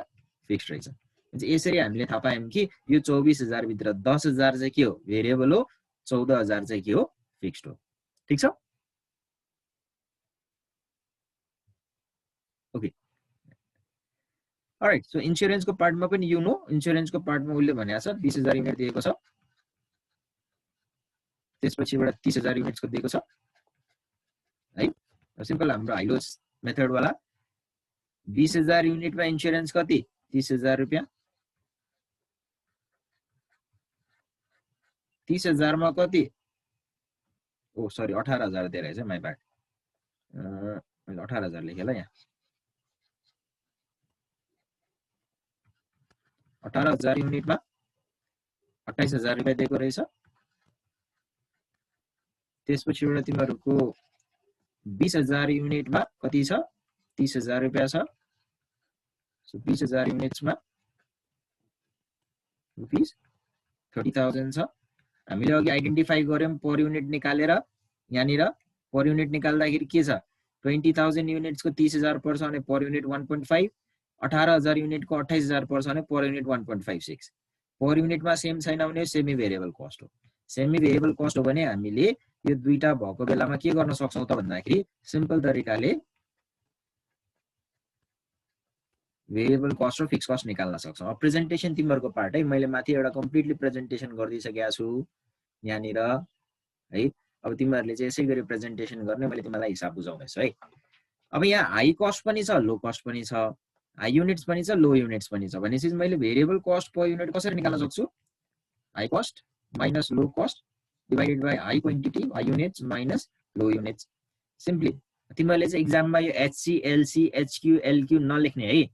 फिक्स रहेछ। यसरी हामीले थाहा पायौं कि यो 24,000 भित्र 10,000 चाहिँ के हो भेरिएबल हो 14,000 चाहिँ के हो फिक्स्ड हो। ठीक छ ओके अलराइट। सो इन्स्योरेन्सको पार्टमा पनि यु नो इन्स्योरेन्सको पार्टमा उले भनेको छ 20,000 युनिट दिएको छ त्यसपछिबाट 30,000 युनिट्सको दिएको छ है। सिम्पल हाम्रो हाइलोस मेथड वाला 20,000 युनिटमा इन्स्योरेन्स कति 30,000 रुपैयाँ 30,000 मा कति ओ सरी 18,000 दिएर रहेछ माइ ब्याड मैले 18,000 लेखेँ ल यहाँ 18,000 युनिटमा 28,000 रुपैयाँ दिएको रहेछ। त्यसपछिबाट तिमीहरुको 20,000 युनिटमा कति छ 30,000 रुपैयाँ छ। सो 20,000 युनिट्समा रुपीस 30,000 छ। हामीले अघि आइडेन्टिफाई गर्यौं पर युनिट निकालेर यहाँनिर पर युनिट निकाल्दाखेरि के छ 20,000 युनिट्सको 30,000 पर्छ भने पर युनिट 1.5 18,000 युनिटको 28,000 पर्छ भने पर युनिट 1.56 पर युनिटमा सेम छैन भने सेमी भेरिएबल कस्ट हो। सेमी भेरिएबल कस्ट हो भने हामीले यो दुईटा भएको बेलामा के गर्न सक्छौं त भन्दाखेरि सिम्पल तरिकाले भेरिएबल कस्ट र फिक्स कस्ट निकाल्न सक्छौं। अब प्रेजेन्टेसन तिमीहरुको पार्ट है मैले माथि एउटा कम्प्लिटली प्रेजेन्टेसन गर्दिसकेको छु यहाँनिर है। अब तिमीहरुले चाहिँ यसै गरी प्रेजेन्टेसन गर्ने मैले तिमीलाई हिसाब बुझाउँदै छु है। अब यहाँ हाई कस्ट पनि छ लो कस्ट पनि छ हाई युनिट्स पनि छ लो युनिट्स पनि छ भनेपछि मैले भेरिएबल कस्ट पर युनिट कसरी निकाल्न सक्छु high cost minus low cost divided by high quantity high units minus low units. Simply तिमीहरुले चाहिँ एक्जाममा यो एचसी एलसी एचक्यू एलक्यू नलेख्ने है।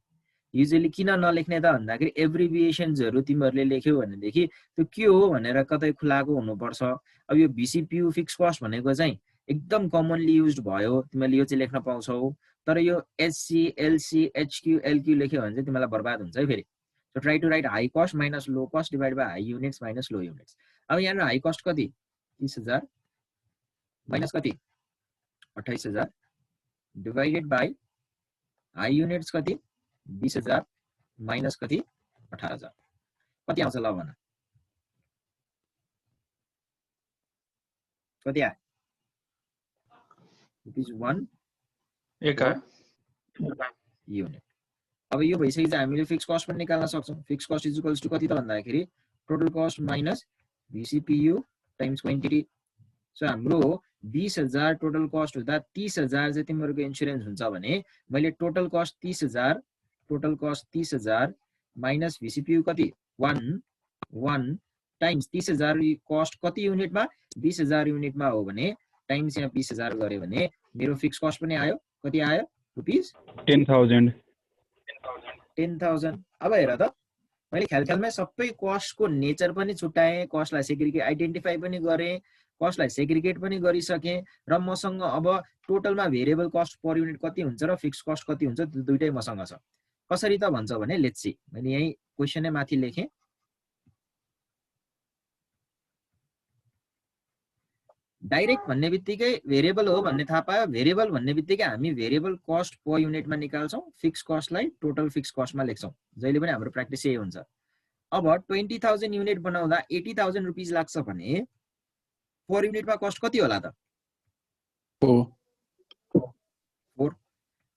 युजुअली किन नलेख्ने त भन्दाखेरि एब्रिभिएसन्सहरु तिमीहरुले लेख्यौ भनेदेखि त्यो के हो भनेर कतै खुलाएको हुनुपर्छ। अब यो VCPU फिक्स कस्ट भनेको चाहिँ एकदम कमनली युज्ड भयो तिमीले यो चाहिँ लेख्न पाउँछौ। तर यो एचसी एलसी एचक्यू एलक्यू लेख्यो भने चाहिँ तिमीलाई बर्बाद हुन्छ है फेरि। So try to write high cost minus low cost divide by high units minus low units. अब यहाँ हाई कस्ट कति 30,000 माइनस कति 28,000 डिवाइडेड बाइ हाई युनिट्स कति 20,000 माइनस कति 18,000 कति आउँछ ल भन कति आयो ₹1 एक युनिट। अब यो भइसकेपछि हामीले फिक्स कस्ट पनि निकाल्न सक्छौं। Fix cost is equals to कति त भन्दाखेरि total cost minus VCPU times quantity. So हाम्रो 20,000 टोटल कस्ट हुँदा 30,000 चाहिँ तिमीहरुको इन्स्योरेन्स हुन्छ भने मैले टोटल कस्ट 30,000 माइनस VCPU कति 1 टाइम्स 30,000 कस्ट कति युनिटमा 20,000 युनिटमा हो भने टाइम्स यहाँ 20,000 गरे भने मेरो फिक्स कस्ट पनि आयो कति आयो रुपीस 10,000। अब हेर त मैले ख्यालमै सबै कस्टको नेचर पनि छुट्याएँ कस्टलाई सेग्रिगेट आइडेन्टिफाई पनि गरेँ कस्टलाई सेग्रिगेट पनि गरिसकेँ र मसँग अब टोटलमा भेरिएबल कस्ट पर युनिट कति हुन्छ र फिक्स कस्ट कति हुन्छ त्यो दुईटै मसँग छ। कसरी त भन्छ भने लेट्स सी मैले यही क्वेशनै माथि लेखेँ डाइरेक्ट भन्ने बित्तिकै भेरिएबल हो भन्ने थाहा पायो। भेरिएबल भन्ने बित्तिकै हामी भेरिएबल कस्ट पर युनिटमा निकाल्छौं फिक्स कस्टलाई टोटल फिक्स कस्टमा लेख्छौं। जहिले पनि हाम्रो प्र्याक्टिस यही हुन्छ। अब 20,000 युनिट बनाउँदा 80,000 रुपिस लाग्छ भने पर युनिटमा कस्ट कति होला त? 4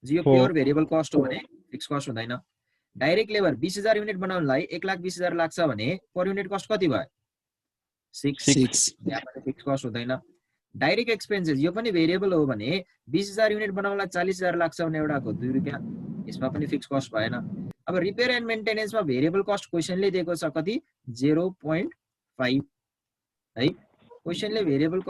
यो प्योर भेरिएबल कस्ट हो भने फिक्स कस्ट हुँदैन। डाइरेक्ट लेबर 20,000 युनिट बनाउनलाई 1,20,000 लाग्छ भने पर युनिट कस्ट कति भयो? 6 यहाँ पनि फिक्स कस्ट हुँदैन। डाइरेक्ट एक्सपेन्सेस यो पनि भेरिएबल हो भने 20,000 युनिट बनाउनलाई 40,000 लाग्छ भने एउटाको 2 रुपैयाँ, यसमा पनि फिक्स कस्ट भएन। अब रिपेयर एन्ड मेन्टेनेन्समा भेरिएबल कस्ट क्वेशनले दिएको छ कति? 0.5 है। क्वेशनले भेरिएबल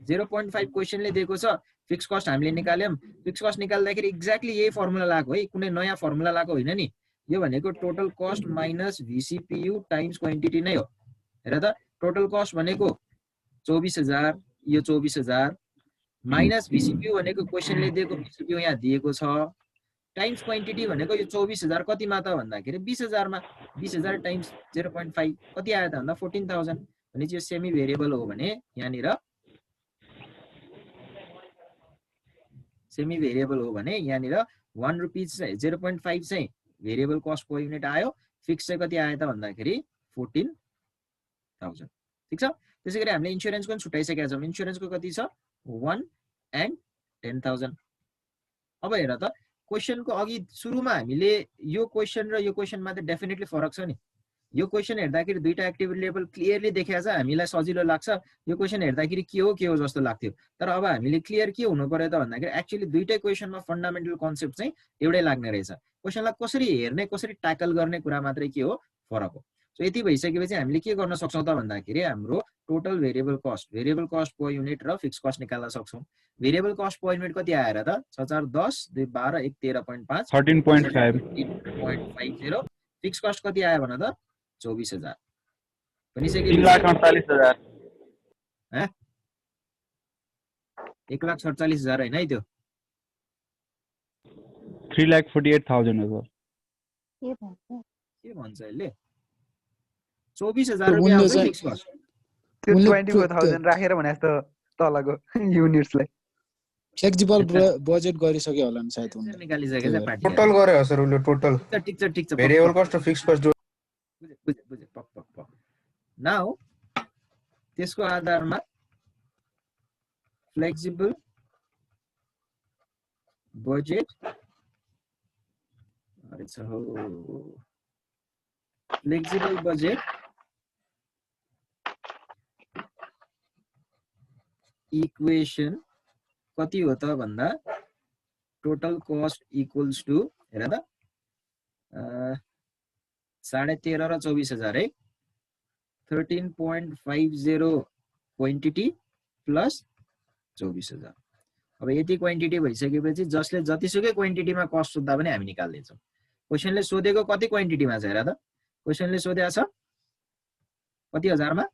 0.5 क्वेशनले दिएको छ। फिक्स कस्ट हामीले निकाल्यौं। फिक्स कस्ट निकाल्दाखेरि एक्ज्याक्टली यही फर्मुला लागु है, कुनै नयाँ फर्मुला लागु होइन नि। यो भनेको total cost minus VCPU times quantity नै हो। हेर त, टोटल कस्ट भनेको 24,000, यो 24,000 माइनस VCPU भनेको क्वेशनले दिएको VCPU यहाँ दिएको छ, टाइम्स क्वान्टिटी भनेको यो 24,000 कतिमा त भन्दाखेरि 20,000 मा। 20,000 टाइम्स 0.5 कति आयो त भन्दा 14,000। भने चाहिँ सेमी भेरिएबल हो भने यहाँनिर सेमी भेरिएबल हो भने यहाँनिर 1 रुपीज 0.5 चाहिँ भेरिएबल कस्ट पर युनिट आयो। फिक्स चाहिँ कति आयो त भन्दाखेरि 14,000। ठीक छ। त्यसैगरी हामीले इन्स्योरेन्सको पनि छुटाइसकेका छौँ। इन्स्योरेन्सको कति छ? 1 and 10,000। अब हेर त, क्वेशनको अघि सुरुमा हामीले यो क्वेशन र यो क्वेशनमा त डेफिनेटली फरक छ नि। यो क्वेशन हेर्दाखेरि दुईटा एक्टिभिटी लेभल क्लियरली देखाएको छ, हामीलाई सजिलो लाग्छ। यो क्वेशन हेर्दाखेरि के हो जस्तो लाग्थ्यो। तर अब हामीले क्लियर के हुनु पर्यो त भन्दाखेरि एक्चुअली दुईटै क्वेशनमा फन्डामेन्टल कन्सेप्ट चाहिँ एउटै लाग्ने रहेछ। क्वेशनलाई कसरी हेर्ने, कसरी ट्याकल गर्ने कुरा मात्रै के हो, फरक हो। सो यति भइसकेपछि हामीले के गर्न सक्छौँ त भन्दाखेरि हाम्रो total variable cost per unit र फिक्स कस्ट निकाल्न सक्छौँ। भेरिएबल कस्ट पर युनिट कति आएर त? 6,000 10 2 12 1 13.5 13.50। फिक्स कस्ट कति आयो भन त? 24,000। भनिसकेपछि 3,48,000 1,47,000 हैन है त्यो? 3,48,000 हो सर। के भन्छ यसले? 24,000 रुपैयाँ आउँछ फिक्स कस्ट। त्यो 24,000 राखेर भने जस्तो तलको युनिट्सलाई फ्लेक्सिबल बजेट गरिसक्यो होला नि सायद उनले। निकालिसके छ पार्टी। टोटल गर्यो सर उले टोटल ठिक छ भेरिएबल कस्ट र फिक्स कस्ट बुझे पक। नाउ त्यसको आधारमा फ्लेक्सिबल बजेट इक्वेसन कति हो त भन्दा टोटल कस्ट इक्वल्स टु हेर त 13.5 र 24,000 है। 13.50 क्वान्टिटी प्लस 24,000। अब यति क्वान्टिटी भइसकेपछि जसले जतिसुकै क्वान्टिटीमा कस्ट सोध्दा पनि हामी निकाल्दैछौँ। क्वेशनले सोधेको कति क्वान्टिटीमा छ हेर त? क्वेशनले सोधेको छ कति हजारमा?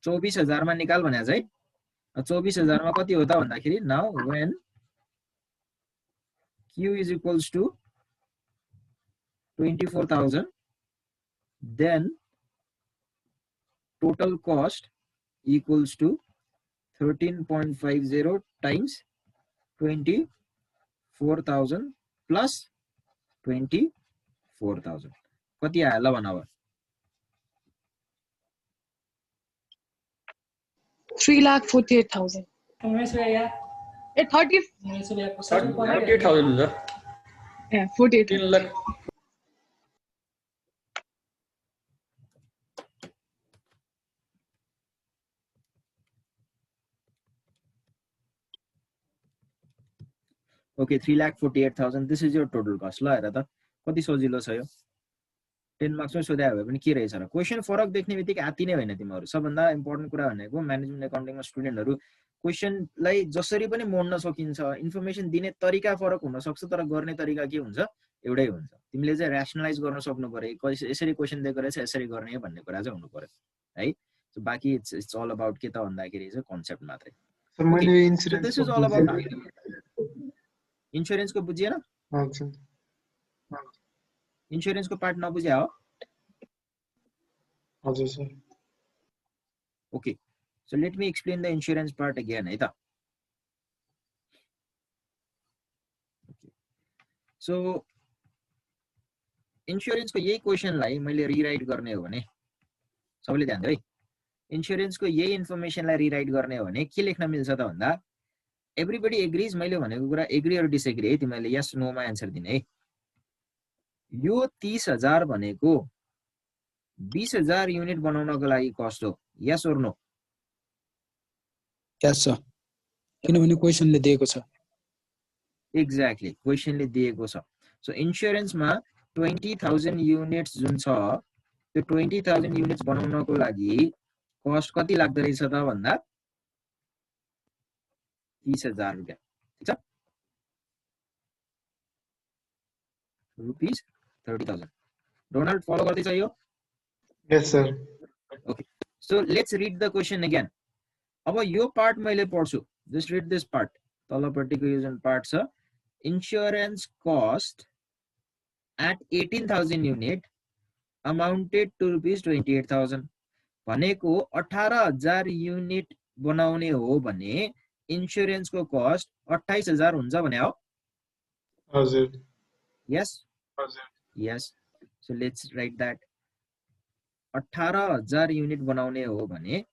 24,000 मा निकाल भनेको छ है। 24,000 मा कति हो त भन्दाखेरि now when Q is equals to 24,000 then total cost equals to 13.50 times 24,000 plus 24,000 कति आयो ल भन अब? 3,48,000 ए 30 48,000 हुन्छ। ए 48 3 lakh okay 3,48,000 this is your total cost. ल हेर त कति सजिलो छ यो। 10 मार्क्समा सोधे भए पनि के रहेछ र? क्वेशन फरक देख्ने बित्तिकै आति नै होइन तिमीहरू। सबभन्दा इम्पोर्टेन्ट कुरा भनेको म्यानेजमेन्ट एकाउन्टिङमा स्टुडेन्टहरू क्वेशनलाई जसरी पनि मोड्न सकिन्छ, इन्फर्मेसन दिने तरिका फरक हुन सक्छ तर गर्ने तरिका के हुन्छ? एउटै हुन्छ। तिमीले चाहिँ र्यासनलाइज गर्न सक्नु पर्यो, यसरी क्वेशन दिएको रहेछ यसरी गर्ने भन्ने कुरा चाहिँ हुनु पर्यो है। सो बाकी इट्स अल अबाउट के त भन्दाखेरि चाहिँ कन्सेप्ट मात्रै। सर मैले दिस इज अल अबाउट इन्स्योरेन्सको बुझिएन? इन्स्योरेन्सको पार्ट नबुझ्या हो? हजुर sir. Okay so let me explain the insurance part again है त। सो इन्स्योरेन्सको यही क्वेसनलाई मैले रिराइट गर्ने हो भने सबैले ध्यान दियो है, इन्स्योरेन्सको यही इन्फर्मेसनलाई रिराइट गर्ने हो भने के लेख्न मिल्छ त भन्दा एभ्रीबडी एग्रीज, मैले भनेको कुरा एग्री अर डिसएग्री है, तिमीले यस नो मा एन्सर दिने है। यो 30,000 भनेको 20,000 युनिट बनाउनको लागि कस्ट हो, yes or no? Yes sir, किनभने क्वेसनले दिएको छ। एक्ज्याक्टली, क्वेसनले दिएको छ। सो इन्स्योरेन्समा 20,000 युनिट्स जुन छ त्यो 20,000 युनिट्स बनाउनको लागि कस्ट कति लाग्दो रहेछ त भन्दा 30,000 रुपियाँ, ठीक छ, रुपीस 30,000। डोनाल्ड फलो गर्दैछ यो? Yes, sir. Okay, so let's read the question again. अब यो पार्ट मैले पढ्छु, जस्ट रिड दिस पार्ट। तलपट्टिको यो जुन पार्ट छ, insurance cost at 18,000 unit amounted to rupees 28,000 भनेको 18,000 युनिट बनाउने हो भने इन्स्योरेन्सको कस्ट 28,000 हुन्छ भने हो? हजुर। Yes yes. So let's write that. 18,000 unit बनाउने हो भने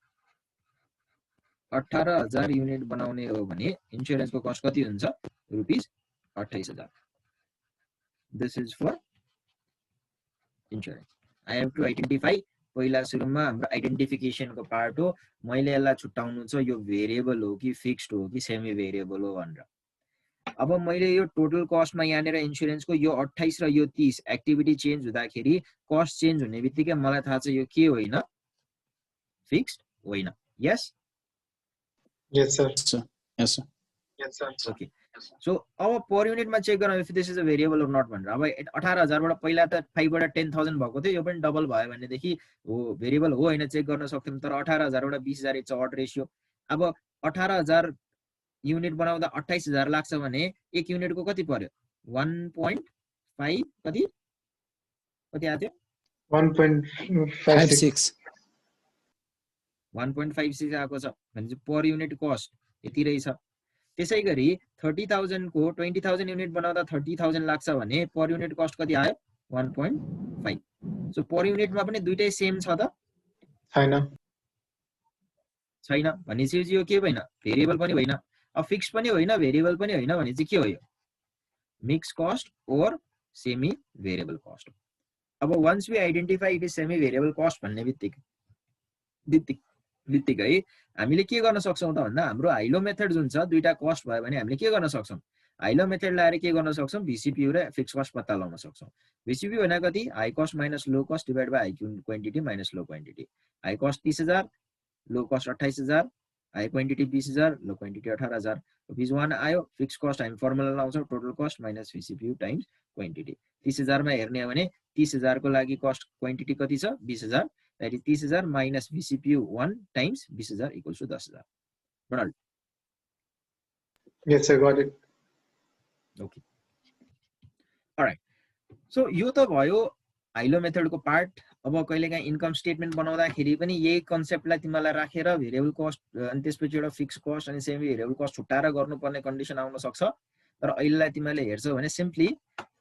18,000 युनिट बनाउने हो भने इन्स्योरेन्सको कस्ट कति हुन्छ? Rupees 28,000। This is for insurance. I have to identify, पहिला सुरुमा हाम्रो आइडेन्टिफिकेसनको पार्ट हो, मैले यसलाई छुट्याउनु छ यो भेरिएबल हो कि फिक्स्ड हो कि सेमी भेरिएबल हो भनेर। अब मैले यो टोटल कस्टमा यहाँनिर इन्स्योरेन्सको यो 28 र यो 30 एक्टिभिटी चेन्ज हुँदाखेरि कस्ट चेन्ज हुने बित्तिकै मलाई थाहा छ यो के होइन? फिक्स्ड होइन। Yes Yes, sir. Yes sir. Yes, sir. Okay, so अब पर युनिटमा चेक गरौँ if this is a variable or not भनेर। अब 18,000 बाट पहिला त 5 बाट 10,000 भएको थियो, यो पनि डबल भयो भनेदेखि हो भेरिएबल हो होइन चेक गर्न सक्थ्यौं। तर 18,000 बाट 20,000 इट्स अड रेशियो। अब 18,000 युनिट बनाउँदा 28,000 लाग्छ भने एक युनिटको कति पर्यो? 1.5 कति कति आयो त्यो? 1.56. 1.56 आएको छ भने चाहिँ पर युनिट कस्ट यति रहेछ। त्यसै गरी 30,000 को 20,000 युनिट बनाउँदा 30,000 लाग्छ भने पर युनिट कस्ट कति आयो? 1.5। सो पर युनिटमा पनि दुईटै सेम छ त? छैन। छैन भनेपछि यो के भएन? भेरिएबल पनि होइन, अब फिक्स पनि होइन, भेरिएबल पनि होइन भने चाहिँ के हो? यो mix cost or semi variable cost. अब once we identify it is semi variable cost भन्ने बित्तिकै हामीले के गर्न सक्छौं त भन्दा हाम्रो हाइलो मेथड जुन छ, दुईटा कस्ट भयो भने हामीले के गर्न सक्छौं? हाइलो मेथड लाएर के गर्न सक्छौं? VCPU र फिक्स कस्ट पत्ता लगाउन सक्छौं। VCPU भनेको कति? High cost minus low cost divide by high quantity minus low quantity. High cost 30,000, low cost 28,000, high quantity 20,000, low quantity 18,000। Rupees 1 आयो। फिक्स कस्ट हामी फर्मुला लाउँछौं, total cost minus VCPU times quantity. 30,000 मा हेर्ने हो भने 30,000 को लागि कस्ट क्वान्टिटी कति छ? 20,000। That is 30,000 minus VCPU 1 times 20,000 equals to 10,000. Ronald. Yes, sir, got it. Okay. All right. So यो त भयो हाइलो मेथड को पार्ट। अब कहिलेकाहीँ इन्कम स्टेटमेन्ट बनाउँदाखेरि पनि यही कन्सेप्टलाई तिमीलाई राखेर भेरिएबल कस्ट अनि त्यसपछि एउटा फिक्स कस्ट अनि सेमी भेरिएबल कस्ट छुट्टाएर गर्नुपर्ने कन्डिसन आउन सक्छ। तर अहिलेलाई तिमीले हेर्छौ भने सिम्पली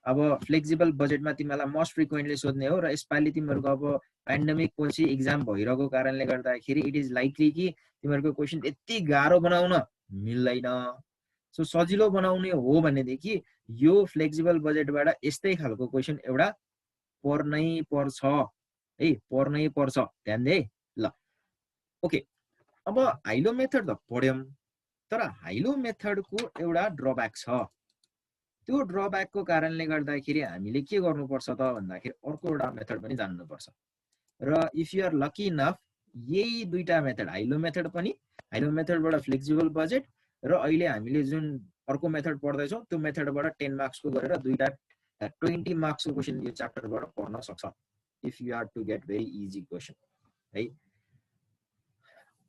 अब फ्लेक्सिबल बजेटमा तिमीलाई मोस्ट फ्रिक्वेन्टली सोध्ने हो र यसपालि तिमीहरुको अब पेन्डेमिक पछि एक्जाम भइरहेको कारणले गर्दाखेरि इट इज लाइकली कि तिमीहरुको क्वेशन यति गाह्रो बनाउन मिल्दैन। सो सजिलो बनाउने हो भनेदेखि यो फ्लेक्सिबल बजेटबाट यस्तै खालको क्वेशन एउटा पर्नै पर्छ है, पर्नै पर्छ। ध्यान दे ल। ओके, अब हाइलो मेथड त पढ्यौं, तर हाइलो मेथडको एउटा ड्रब्याक छ। त्यो ड्रब्याकको कारणले गर्दाखेरि हामीले के गर्नुपर्छ त भन्दाखेरि अर्को एउटा मेथड पनि जान्नुपर्छ। र if you are lucky enough यही दुईटा मेथड, हाइलो मेथड पनि, हाइलो मेथडबाट फ्लेक्सिबल बजेट र अहिले हामीले जुन अर्को मेथड पढ्दैछौं त्यो मेथडबाट 10 मार्क्स को गरेर दुईटा 20 मार्क्स को क्वेशन यो च्याप्टरबाट पढ्न सक्छ if you are to get very easy question है।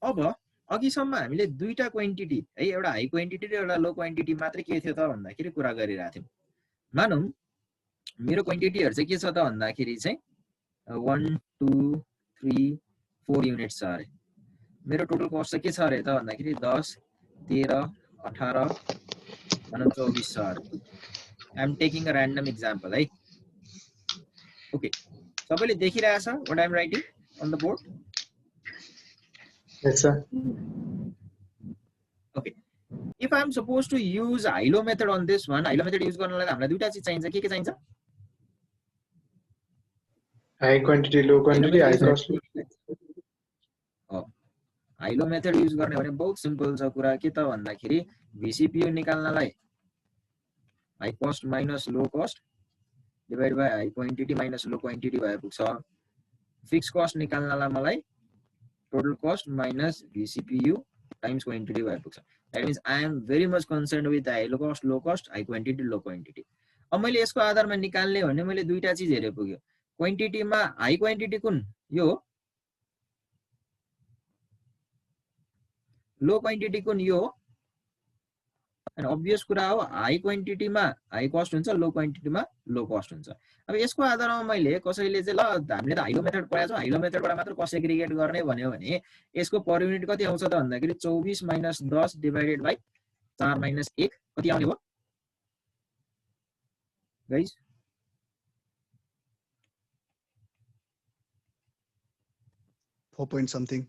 अब अघिसम्म हामीले दुईटा क्वान्टिटी है, एउटा हाई क्वान्टिटी र एउटा लो क्वान्टिटी मात्रै के थियो त भन्दाखेरि कुरा गरिरहेको थियौं। मानौं मेरो क्वान्टिटीहरु चाहिँ के छ त भन्दाखेरि चाहिँ 1 2 3 4 युनिट्स छ अरे। मेरो टोटल कस्ट चाहिँ के छ अरे त भन्दाखेरि 10 13 18 24 छ अरे I am taking a random example है ओके सबैले देखिरहेछ what I am writing on the board Yes, sir. okay if I am supposed to use ILO method on this one ILO method use गर्नलाई हामीलाई दुईटा चीज चाहिन्छ के चाहिन्छ High quantity, low quantity, high cost. ILO method use गर्ने भने बहुत सिम्पल छ कुरा के त भन्दाखेरि VCPU निकाल्नलाई high cost minus low cost divide by high quantity minus low quantity भए पुग्छ फिक्स कस्ट निकाल्नलाई मलाई total cost minus VCPU times quantity भए पुग्छ that means I am very much concerned with high low cost high quantity low quantity अब मैले यसको आधारमा निकाल्ने भने मैले दुईटा चीज हेरे पुग्यो क्वान्टिटीमा हाई क्वान्टिटी कुन यो हो लो क्वान्टिटी कुन यो हो अनि अब्भियस कुरा हो हाई क्वान्टिटीमा हाई कस्ट हुन्छ लो क्वान्टिटीमा लो कस्ट हुन्छ अब यसको आधारमा मैले कसैले चाहिँ ल हामीले त हाइलो मेथड पढाएको छौँ हाइलो मेथडबाट मात्र कस्ट सेग्रिगेट गर्ने भन्यो भने यसको पर युनिट कति आउँछ त भन्दाखेरि 24 माइनस 10 डिवाइडेड बाइ 4 माइनस 1 कति आउने हो गाइस something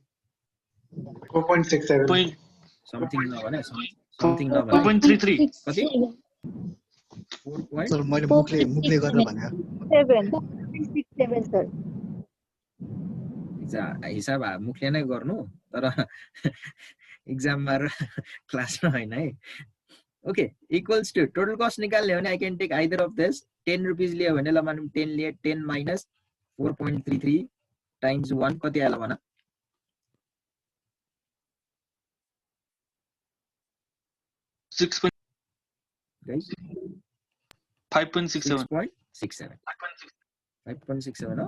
4.67. समथिङ नभने समथिङ नभने 2.33 कति 4. सर मैले मुखले गरेर भने 7.67 सर हिसाब मुखले नै गर्नु तर एक्जाममा र क्लासमा हैन है okay equals to total cost निकाल्ने भने I can take either of this 10 रुपैयाँ लियो भने ल मानौं 10 लिए 10 माइनस 4.33 टाइम्स 1 कति आला भन 6. गाइस 5.67 5.67 5.67 हो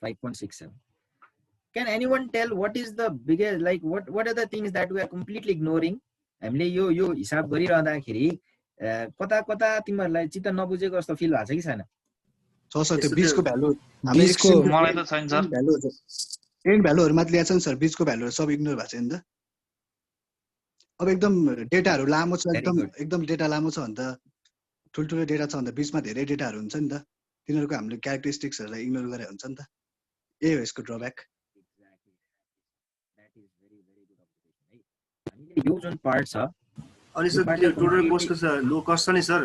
5.67 can anyone tell what is the biggest like what are the things that we are completely ignoring हामीले यो हिसाब गरिरहँदाखेरि कता कता तिमीहरुलाई चित्त नबुझेको जस्तो फिल भएको छ कि छैन सर त्यो बीजको भ्यालु बीजको मलाई त छैन सर भ्यालु एन्ड भ्यालुहरु मात्र ल्याएको छ नि सर बीजको भ्यालुहरु सब इग्नोर भएको छ नि त अब एकदम डेटाहरु लामो छ एकदम डेटा लामो छ भने त ठुलठुलो डेटा छ भने त बीजमा धेरै डेटाहरु हुन्छ नि त तिनीहरुको हामीले क्यारेक्टरिस्टिक्सहरुलाई इग्नोर गरे हुन्छ नि त यही हो यसको ड्रब्याक यो जुन पार्ट छ अनि सर त्यो टोटल कस्टको छ लो कस्ट छ नि सर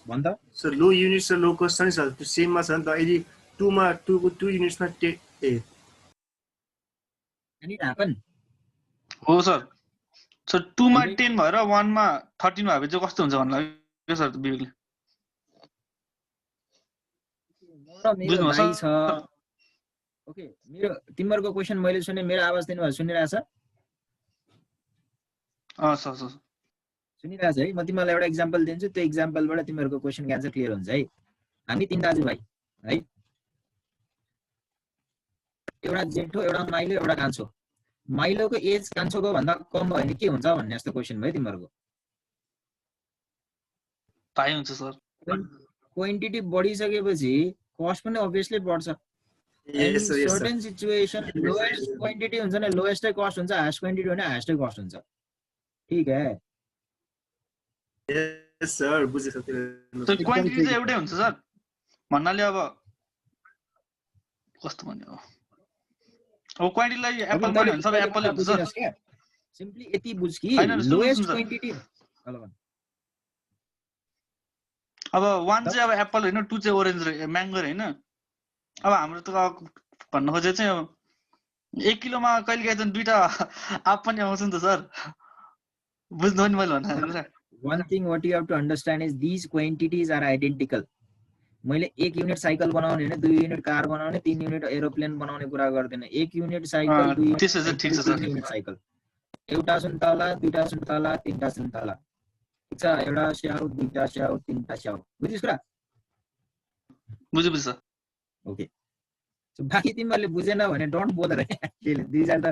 भन्दा सर लो युनिट र लो कस्ट छ नि सर त्यो सेममा छ नि त यदि 2 मा 2 को 2 युनिट्समा Can it happen? हो सर सर 2 मा 10 भएर 1 मा 13 भएपछि चाहिँ कस्तो हुन्छ भन्नु लाग्यो सर विवेकले मेरो भाइ छ ओके मेरो तिम्रो क्वेशन मैले सुने मेरो आवाज दिनु सुनिरहेछ सर सुनिरहेछ है म तिमीलाई एउटा एक्जाम्पल दिन्छु त्यो एक्जाम्पलबाट तिमीहरुको क्वेशन आन्सर क्लियर हुन्छ है हामी तीन दाजुभाइ है एउटा जेठो एउटा माइलो एउटा कान्छो माइलोको एज कान्छोको भन्दा कम भयो भने के हुन्छ भन्ने जस्तो क्वेशन भयो तिमीहरुको थाहै हुन्छ सर क्वान्टिटी बढिसकेपछि कस्ट पनि obviously बढ्छ yes sir certain situation lowest quantity हुन्छ नि लोएस्टै कस्ट हुन्छ हाईएस्ट क्वान्टिटी भने हाईएस्टै कस्ट हुन्छ ठीक है यस सर बुझे सर त्यो क्वान्टिटी चाहिँ एउटै हुन्छ सर भन्नाले अब कस्तो भन्ने हो अब क्वान्टिटीलाई एप्पल भन्यो भने सबै एप्पल हुन्छ सर सिम्पली यति बुझ कि लोएस्ट क्वान्टिटी हेलो भन अब 1 चाहिँ अब एप्पल हैन 2 चाहिँ ओरेन्ज म्याङ्गो हैन अब हाम्रो त भन्न खोजे चाहिँ अब 1 किलोमा कहिलेकाहीँ चाहिँ दुईटा आप पनि आउँछ नि त सर बुझ्नु नि मैले भन्नु one thing what you have to understand is these quantities are identical मैले 1 युनिट साइकल बनाउने हैन 2 युनिट कार बनाउने 3 युनिट एरोप्लेन बनाउने कुरा गर्दैन 1 युनिट साइकल 2 युनिट त्यसो चाहिँ ठीक छ सर युनिट साइकल एउटा सुन्तला दुईटा सुन्तला तीनटा सुन्तला ठीक छ एउटा स्याउ दुईटा स्याउ तीनटा स्याउ बुझिस कुरा बुझे सर ओके सो बाकी तिमीहरुले बुझेन भने don't bother this are the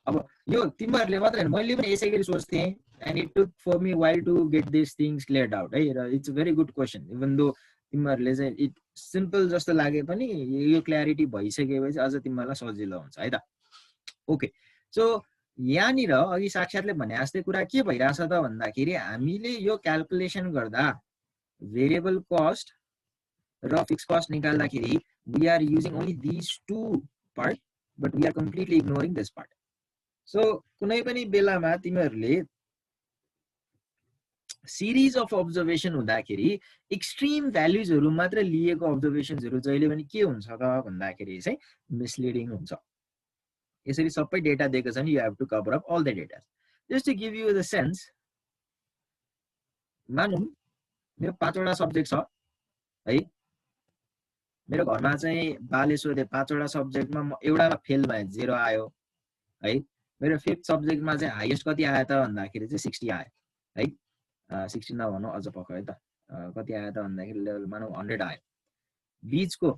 अब यो तिमीहरुले मात्र हैन मैले पनि यसै गरी सोच्थे and it took for me while to get these things cleared out है it's a very good question even though तिमीहरुले चाहिँ it simple जस्तो लागे पनि यो क्ल्यारिटी भइसकेपछि अझ तिमीहरुलाई सजिलो हुन्छ है त ओके सो यहाँनिर अघि साक्षातले भने जस्तै कुरा के भइरहेछ त भन्दाखेरि हामीले यो क्याल्कुलेसन गर्दा भेरिएबल कस्ट र फिक्स कस्ट निकाल्दाखेरि we are using only these two part but we are completely ignoring this part. So कुनै पनि बेलामा तिमीहरूले सिरिज अफ अब्जर्भेसन हुँदाखेरि एक्सट्रिम भ्यालुजहरु मात्र लिएको अब्जर्भेसन्सहरु जहिले पनि के हुन्छ त भन्दाखेरि चाहिँ मिसलिडिङ हुन्छ। यसरी सबै डेटा दिएको छ नि you have to cover up all the data. Just to give you the sense, मानौं मेरो 5 वटा सब्जेक्ट छ है, मेरो घरमा चाहिँ बाले सोधे 5 वटा सब्जेक्टमा म एउटामा फेल भए 0 आयो है। मेरो 5th सब्जेक्टमा चाहिँ हाईएस्ट कति आयो त भन्दाखेरि चाहिँ 60 आयो है। 60 नभनौ अझ पक्क है त कति आयो त भन्दाखेरि लेभल मानौ 100 आयो। बीचको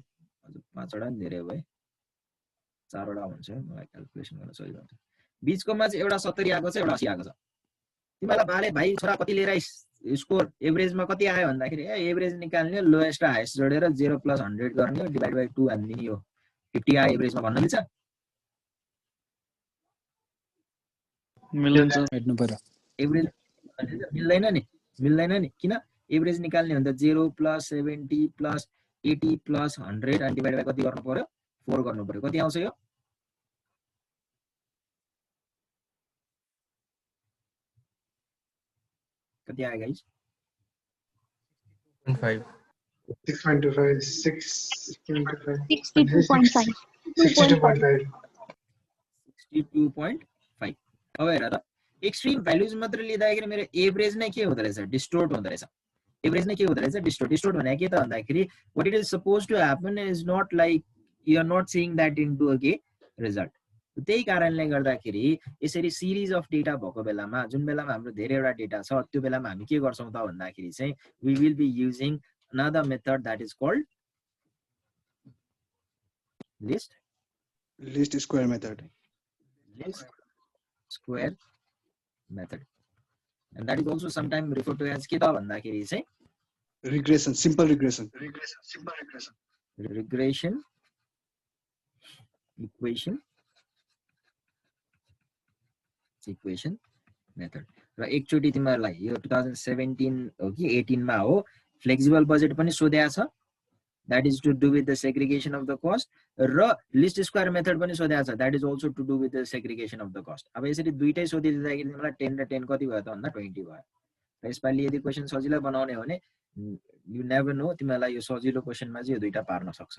5 वटा धेरै भयो 4 वटा हुन्छ मलाई क्याल्कुलेसन गर्न सजिलो हुन्छ। बीचकोमा चाहिँ एउटा 70 आएको छ एउटा 80 आएको छ। तिमीलाई बाले भाइ छोरा कति लिएर स्कोर एभरेजमा कति आयो भन्दाखेरि एभरेज निकाल्ने लोएस्ट र हाईएस्ट जोडेर 0 + 100 गर्ने डिभाइड बाइ 2 हाल्ने यो 50 आयो एभरेजमा भन्न मिल्छ? मिल्दैन सर। हेर्नु पर्यो एभरेज मिल्दैन नि किन एभरेज निकाल्ने भन्दा 0 + 70 + 80 + 100 अनि डिभाइड बाइ कति गर्नु पर्यो 4 गर्नु पर्यो। कति आउँछ यो? कति आयो गाइस? 6.25 6.25 62.5 62.5 अब हेर त एक्सट्रिम भ्यालुज मात्र लिँदाखेरि मेरो एभरेज नै के हुँदो रहेछ डिस्टोर्ट हुँदो रहेछ। एभरेज नै के हुँदो रहेछ डिस्टोर्ट भनेको के त भन्दाखेरि what it is suppose to happen is not like you are not seeing that into a के रिजल्ट। त्यही कारणले गर्दाखेरि यसरी सिरिज अफ डेटा भएको बेलामा जुन बेलामा हाम्रो धेरैवटा डेटा छ त्यो बेलामा हामी के गर्छौं त भन्दाखेरि चाहिँ we will be using another method that is called least square method. Least square method, and that is also sometimes referred to as के त भन्दाखेरि चाहिँ regression, simple regression equation method। र एकचोटी तिमीहरुलाई यो 2017 हो कि 18 मा हो फ्लेक्सिबल बजेट पनि सोधेको छ, that is to do with the segregation of the cost, र लिस्ट स्क्वायर मेथड पनि सोधेको छ, that is also to do with the segregation of the cost। अब यसरी दुईटै सोधिदिँदाखेरि तिमीलाई 10 र 10 कति भयो त भन्दा 20 भयो। र यसपालि यदि क्वेशन सजिलो बनाउने हो भने यु नेभर नो तिमीलाई यो सजिलो क्वेशनमा चाहिँ यो दुईटा पार्न सक्छ।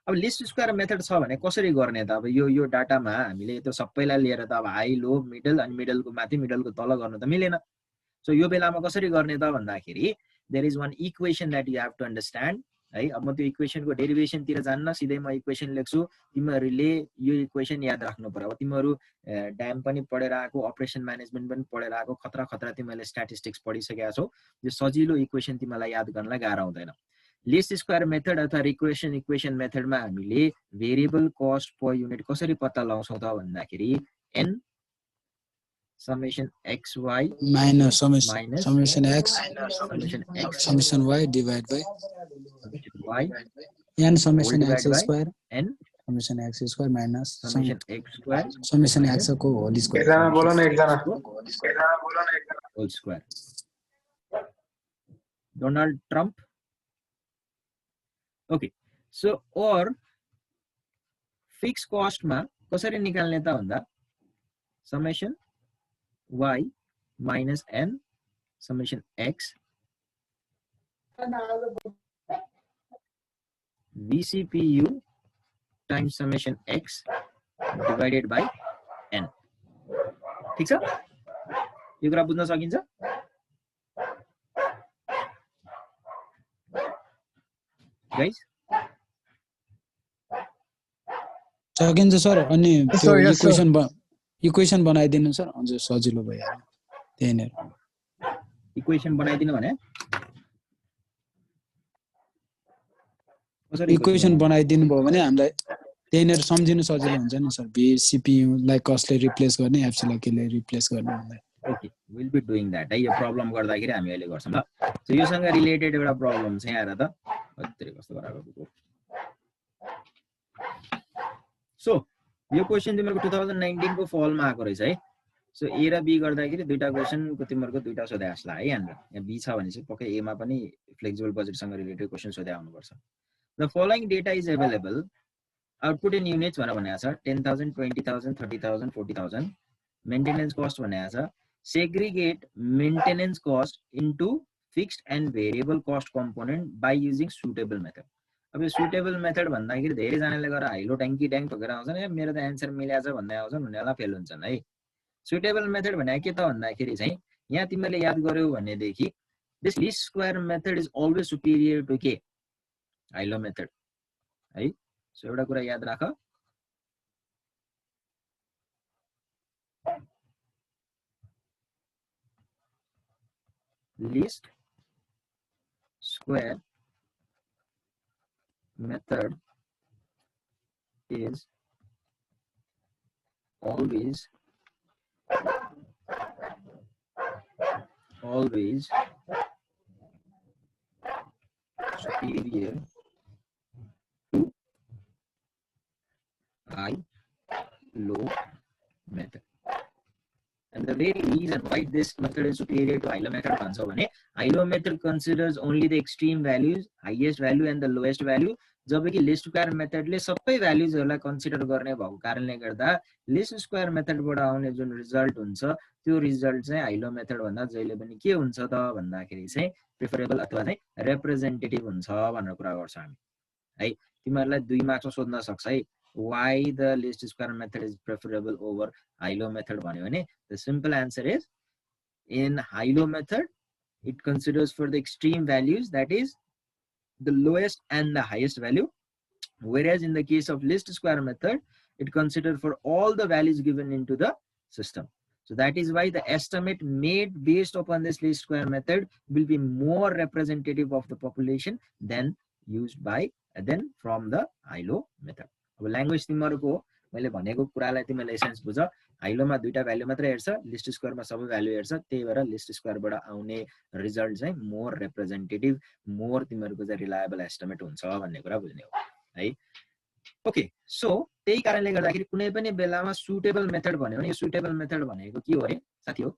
अब लिस्ट स्क्वायर मेथड छ भने कसरी गर्ने त? अब यो डाटामा हामीले त्यो सबैलाई लिएर त अब हाई लो मिडल अनि मिडलको माथि मिडलको तल गर्न त मिलेन। सो यो बेलामा कसरी गर्ने त भन्दाखेरि there is one equation that you have to understand है। अब म त्यो इक्वेशनको डेरिभेसन तिर जान्न, सिधै म इक्वेशन लेख्छु, तिमीहरुले यो इक्वेशन याद राख्नु पर्यो। अब तिमीहरु ड्याम पनि पढेर आएको, अपरेसन म्यानेजमेन्ट पनि पढेर आएको, खतरा तिमीले स्ट्याटिस्टिक्स पढिसकेका छौ, यो सजिलो इक्वेशन तिमीलाई याद गर्नलाई गाह्रो हुँदैन। लिस्ट स्क्वायर मेथड अथवा इक्वेशन मेथडमा हामीले भेरिएबल कस्ट पर युनिट कसरी पत्ता लगाउँछौं त भन्दाखेरि n summation xy minus summation x summation y divide by y n summation x square n summation x square minus summation x square summation x को whole square एकजना बोला न एकजना whole square। Donald Trump। okay so or fixed cost मा कसरी निकाल्ने त भन्दा summation y minus n summation x VCPU times summation x divided by n। ठीक छ? यो कुरा बुझ्न सकिन्छ? गाइस सकिन्छ सर। अनि त्यो इक्वेशन बनाइदिनु सर, अझ सजिलो भइहाल्यो। त्यही नै इक्वेशन बनाइदिनु भने इक्वेशन बनाइदिनु भयो भने हामीलाई त्यही नै सम्झिनु सजिलो हुन्छ नि सर। VCPU लाई कसले रिप्लेस गर्ने, एफसी लाई केले रिप्लेस गर्ने भन्दा। Okay will be doing that है। यो प्रब्लम गर्दाखेरि हामी अहिले गर्छौं ल। सो योसँग रिलेटेड एउटा प्रब्लम छ यहाँ हेर त, कति कस्तो गराएको। सो यो क्वेसन तिमीहरूको 2019 को फलमा आएको रहेछ है। सो ए र बी गर्दाखेरि दुईटा क्वेसनको तिमीहरूको दुईटा सोधे आस्ला है। यहाँ बी छ भने चाहिँ पक्कै एमा पनि फ्लेक्सिबल बजेटसँग रिलेटेड क्वेसन सोधे आउनुपर्छ। The following data is available output in units भनेको छ 10,000 20,000 30,000 40,000 मेन्टेनेन्स कस्ट भनेको छ segregate maintenance cost into fixed and variable cost component by using suitable method. अब यो सुटेबल मेथड भन्दाखेरि धेरैजनाले गएर हाइलो ट्याङ्की ट्याङ्क ठोकेर आउँछन् ए मेरो त एन्सर मिलाछ भन्दै आउँछन् उनीहरूलाई फेल हुन्छन् है। सुटेबल मेथड भनेको के त भन्दाखेरि चाहिँ यहाँ तिमीले याद गर्यौ भनेदेखि this least square method is always superior to के हाइलो मेथड है। सो एउटा कुरा याद राख, least square method is always superior to high-low method. And the very reason why this method is superior to high-low method भन्छ भने high-low method considers only the extreme values, highest value and the lowest value, जबकि list square मेथडले सबै भ्यालुजहरुलाई consider गर्ने भएको कारणले गर्दा list square मेथडबाट आउने जुन रिजल्ट हुन्छ त्यो रिजल्ट चाहिँ हाइलो मेथड भन्दा जहिले पनि के हुन्छ त भन्दाखेरि चाहिँ प्रिफरेबल अथवा चाहिँ रिप्रेजेन्टेटिभ हुन्छ भनेर कुरा गर्छ हामी है। तिमीहरुलाई 2 मार्क्समा सोध्न सक्छ है why the least square method is preferable over high-low method भन्यो भने the simple answer is in high-low method it considers for the extreme values, that is the lowest and the highest value, whereas in the case of least square method it considers for all the values given into the system. So that is why the estimate made based upon this least square method will be more representative of the population than used by from the high-low method. अब language तिमीहरुको मैले भनेको कुरालाई तिमीले essence बुझ। हाइलोमा दुईटा value मात्र हेर्छ, list स्क्वायरमा सबै भ्यालु हेर्छ, त्यही भएर लिस्ट स्क्वायरबाट आउने रिजल्ट चाहिँ मोर रिप्रेजेन्टेटिभ, मोर तिमीहरुको चाहिँ रिलायबल एस्टिमेट हुन्छ भन्ने कुरा बुझ्ने हो है। ओके, सो त्यही कारणले गर्दाखेरि कुनै पनि बेलामा सुटेबल मेथड भन्यो भने यो सुटेबल मेथड भनेको के हो रे साथी हो?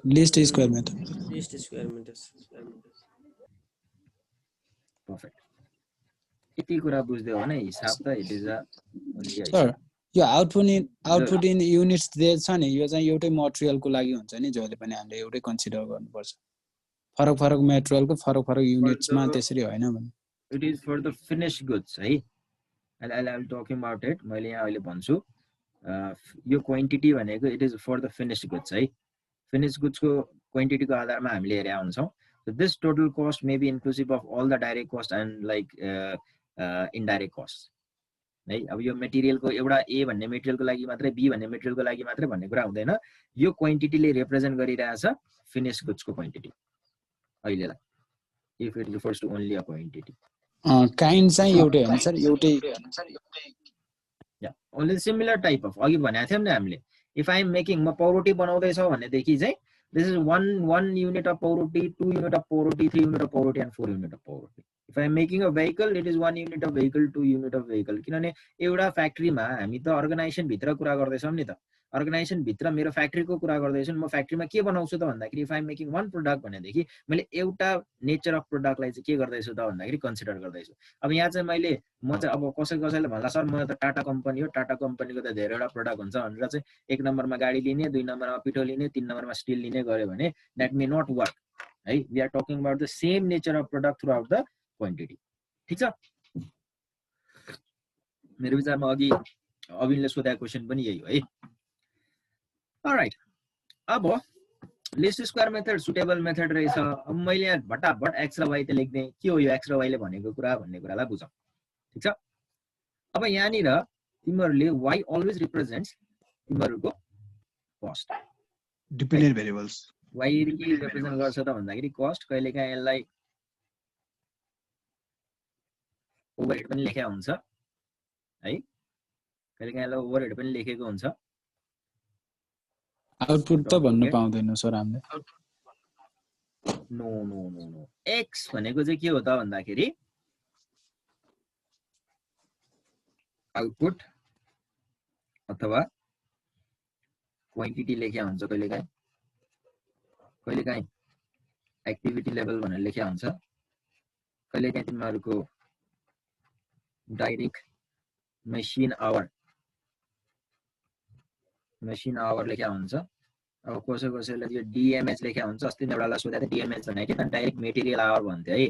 List square method. List square method. Perfect. यति कुरा बुझ्दै हो भने हिसाब त इट इज अ सर यो आउटपुट इन युनिट्स दिएको छ नि, यो चाहिँ एउटै मटेरियलको लागि हुन्छ नि, जहिले पनि हामीले एउटै कन्सिडर गर्नुपर्छ। फरक फरक मटेरियलको फरक फरक युनिट्समा त्यसरी हैन भने it is for the finished goods है। I am talking about it. मैले यहाँ अहिले भन्छु यो क्वान्टिटी भनेको it is for the finished goods है। फिनिश्ड गुड्सको क्वान्टिटीको आधारमा हामीले हेरेका हुन्छौँ। So this total cost may be inclusive of all the direct cost and like indirect costs. है अब यो मटेरियलको एउटा ए भन्ने मटेरियलको लागि मात्रै बी भन्ने मटेरियलको लागि मात्रै भन्ने कुरा हुँदैन। यो क्वान्टिटीले रिप्रेजेन्ट गरिरहेछ फिनिश्ड गुड्सको क्वान्टिटी अहिलेलाई, if it refers to only a quantity. Kind चाहिँ एउटै हैन सर, एउटै या ओन्ली सिमिलर टाइप अफ अघि भनेको थियौं नि हामीले। इफ आई एम मेकिङ म पौरोटी बनाउँदै छौ भनेदेखि चाहिँ this is one unit of pauroti, 2 unit of pauroti, 3 unit of pauroti and 4 unit of pauroti. If I am making a vehicle, it is 1 unit of vehicle, 2 unit of vehicle. किनभने एउटा फ्याक्ट्रीमा हामी त organisation भित्र कुरा गर्दैछौं नि त। Organisation भित्र मेरो फ्याक्ट्रीको कुरा गर्दैछु, म फ्याक्ट्रीमा के बनाउँछु त भन्दाखेरि if I am making one product भनेदेखि मैले एउटा नेचर अफ प्रोडक्टलाई चाहिँ के गर्दैछु त भन्दाखेरि कन्सिडर गर्दैछु। अब यहाँ चाहिँ म चाहिँ अब कसैले भन्ला सर म त टाटा कम्पनी हो, टाटा कम्पनीको त धेरैवटा प्रोडक्ट हुन्छ भनेर चाहिँ 1 नम्बरमा गाडी लिने, 2 नम्बरमा पिठो लिने, 3 नम्बरमा स्टिल लिने गर्यो भने that may not work है। we are talking about the same nature of product throughout the quantity। ठीक छ, मेरो विचारमा अघि अविनले सोधेको क्वेशन पनि यही हो है। अलराइट, अब list square method suitable method रहेछ। अब मैले यहाँ भटाभट एक्स र वाइ त लेख्दै के हो यो एक्स र वाइले भनेको कुरा भन्ने कुरालाई बुझौँ। ठीक छ, अब यहाँनिर तिमीहरूले वाइ अलवेज रिप्रेजेन्ट्स तिमीहरूको कस्ट, डिपेन्डेन्ट भेरिएबल्स। वाइ के रिप्रेजेन्ट गर्छ त भन्दाखेरि कस्ट, कहिलेकाहीँ यसलाई ओभरहेड पनि लेखेको हुन्छ है, कहिलेकाहीँ यसलाई ओभरहेड पनि लेखेको हुन्छ। आउटपुट त भन्न पाउँदैन सर हामीले। No no no no, X भनेको चाहिँ के हो त भन्दाखेरि आउटपुट अथवा क्वान्टिटी लेख्या हुन्छ कहिलेकाहीँ एक्टिभिटी लेभल भनेर लेख्या हुन्छ कहिलेकाहीँ तिमीहरूको डाइरेक्ट मेसिन आवर लेख्या हुन्छ अब कसैले यो डिएमएच लेख्या हुन्छ अस्ति नै एउटालाई सोधेको थिएँ डिएमएच भनेको के डाइरेक्ट मेटेरियल आवर भन्थ्यो है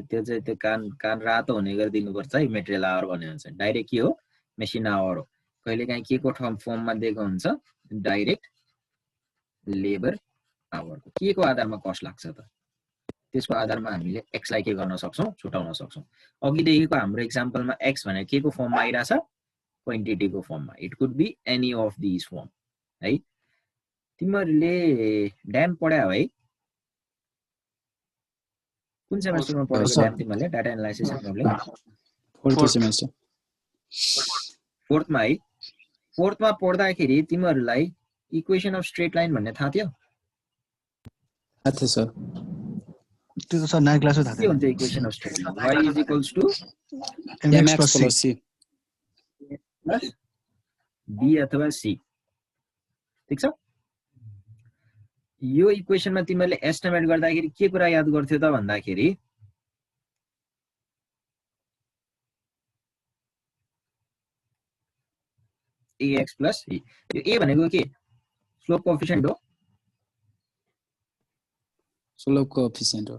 त्यो चाहिँ त्यो कान रातो हुने गरिदिनुपर्छ है मेटेरियल आवर भन्ने हुन्छ डाइरेक्ट के हो मेसिन आवर हो कहिलेकाहीँ के को फर्ममा दिएको हुन्छ डाइरेक्ट लेबर आवरको के को आधारमा कस्ट लाग्छ त त्यसको आधारमा हामीले एक्स लाई के गर्न सक्छौं छुटाउन सक्छौं अघिदेखिको हाम्रो एक्जाम्पलमा एक्स भनेको के को फर्ममा आइराछ क्वान्टिटीको फर्ममा it could be any of this form है तिमीहरूले ड्याम पढ्या है कुन सेमेस्टरमा पढेको ड्याम तिमीहरूले data analysis and modelling fourth semester फोर्थमा है फोर्थमा पढ्दाखेरि तिमीहरूलाई इक्वेसन अफ स्ट्रेट लाइन भन्ने थाहा थियो थाहा थियो सर त्यो त सर 9 क्लासमा थाहा के हुन्छ equation of straight line y = mx + c b अथवा c ठीक छ यो इक्वेसनमा तिमीहरूले एस्टिमेट गर्दाखेरि के कुरा याद गर्थ्यौ त भन्दाखेरि ax + c यो a भनेको के स्लोप कोएफिसिएन्ट हो स्लोप कोएफिसिएन्ट हो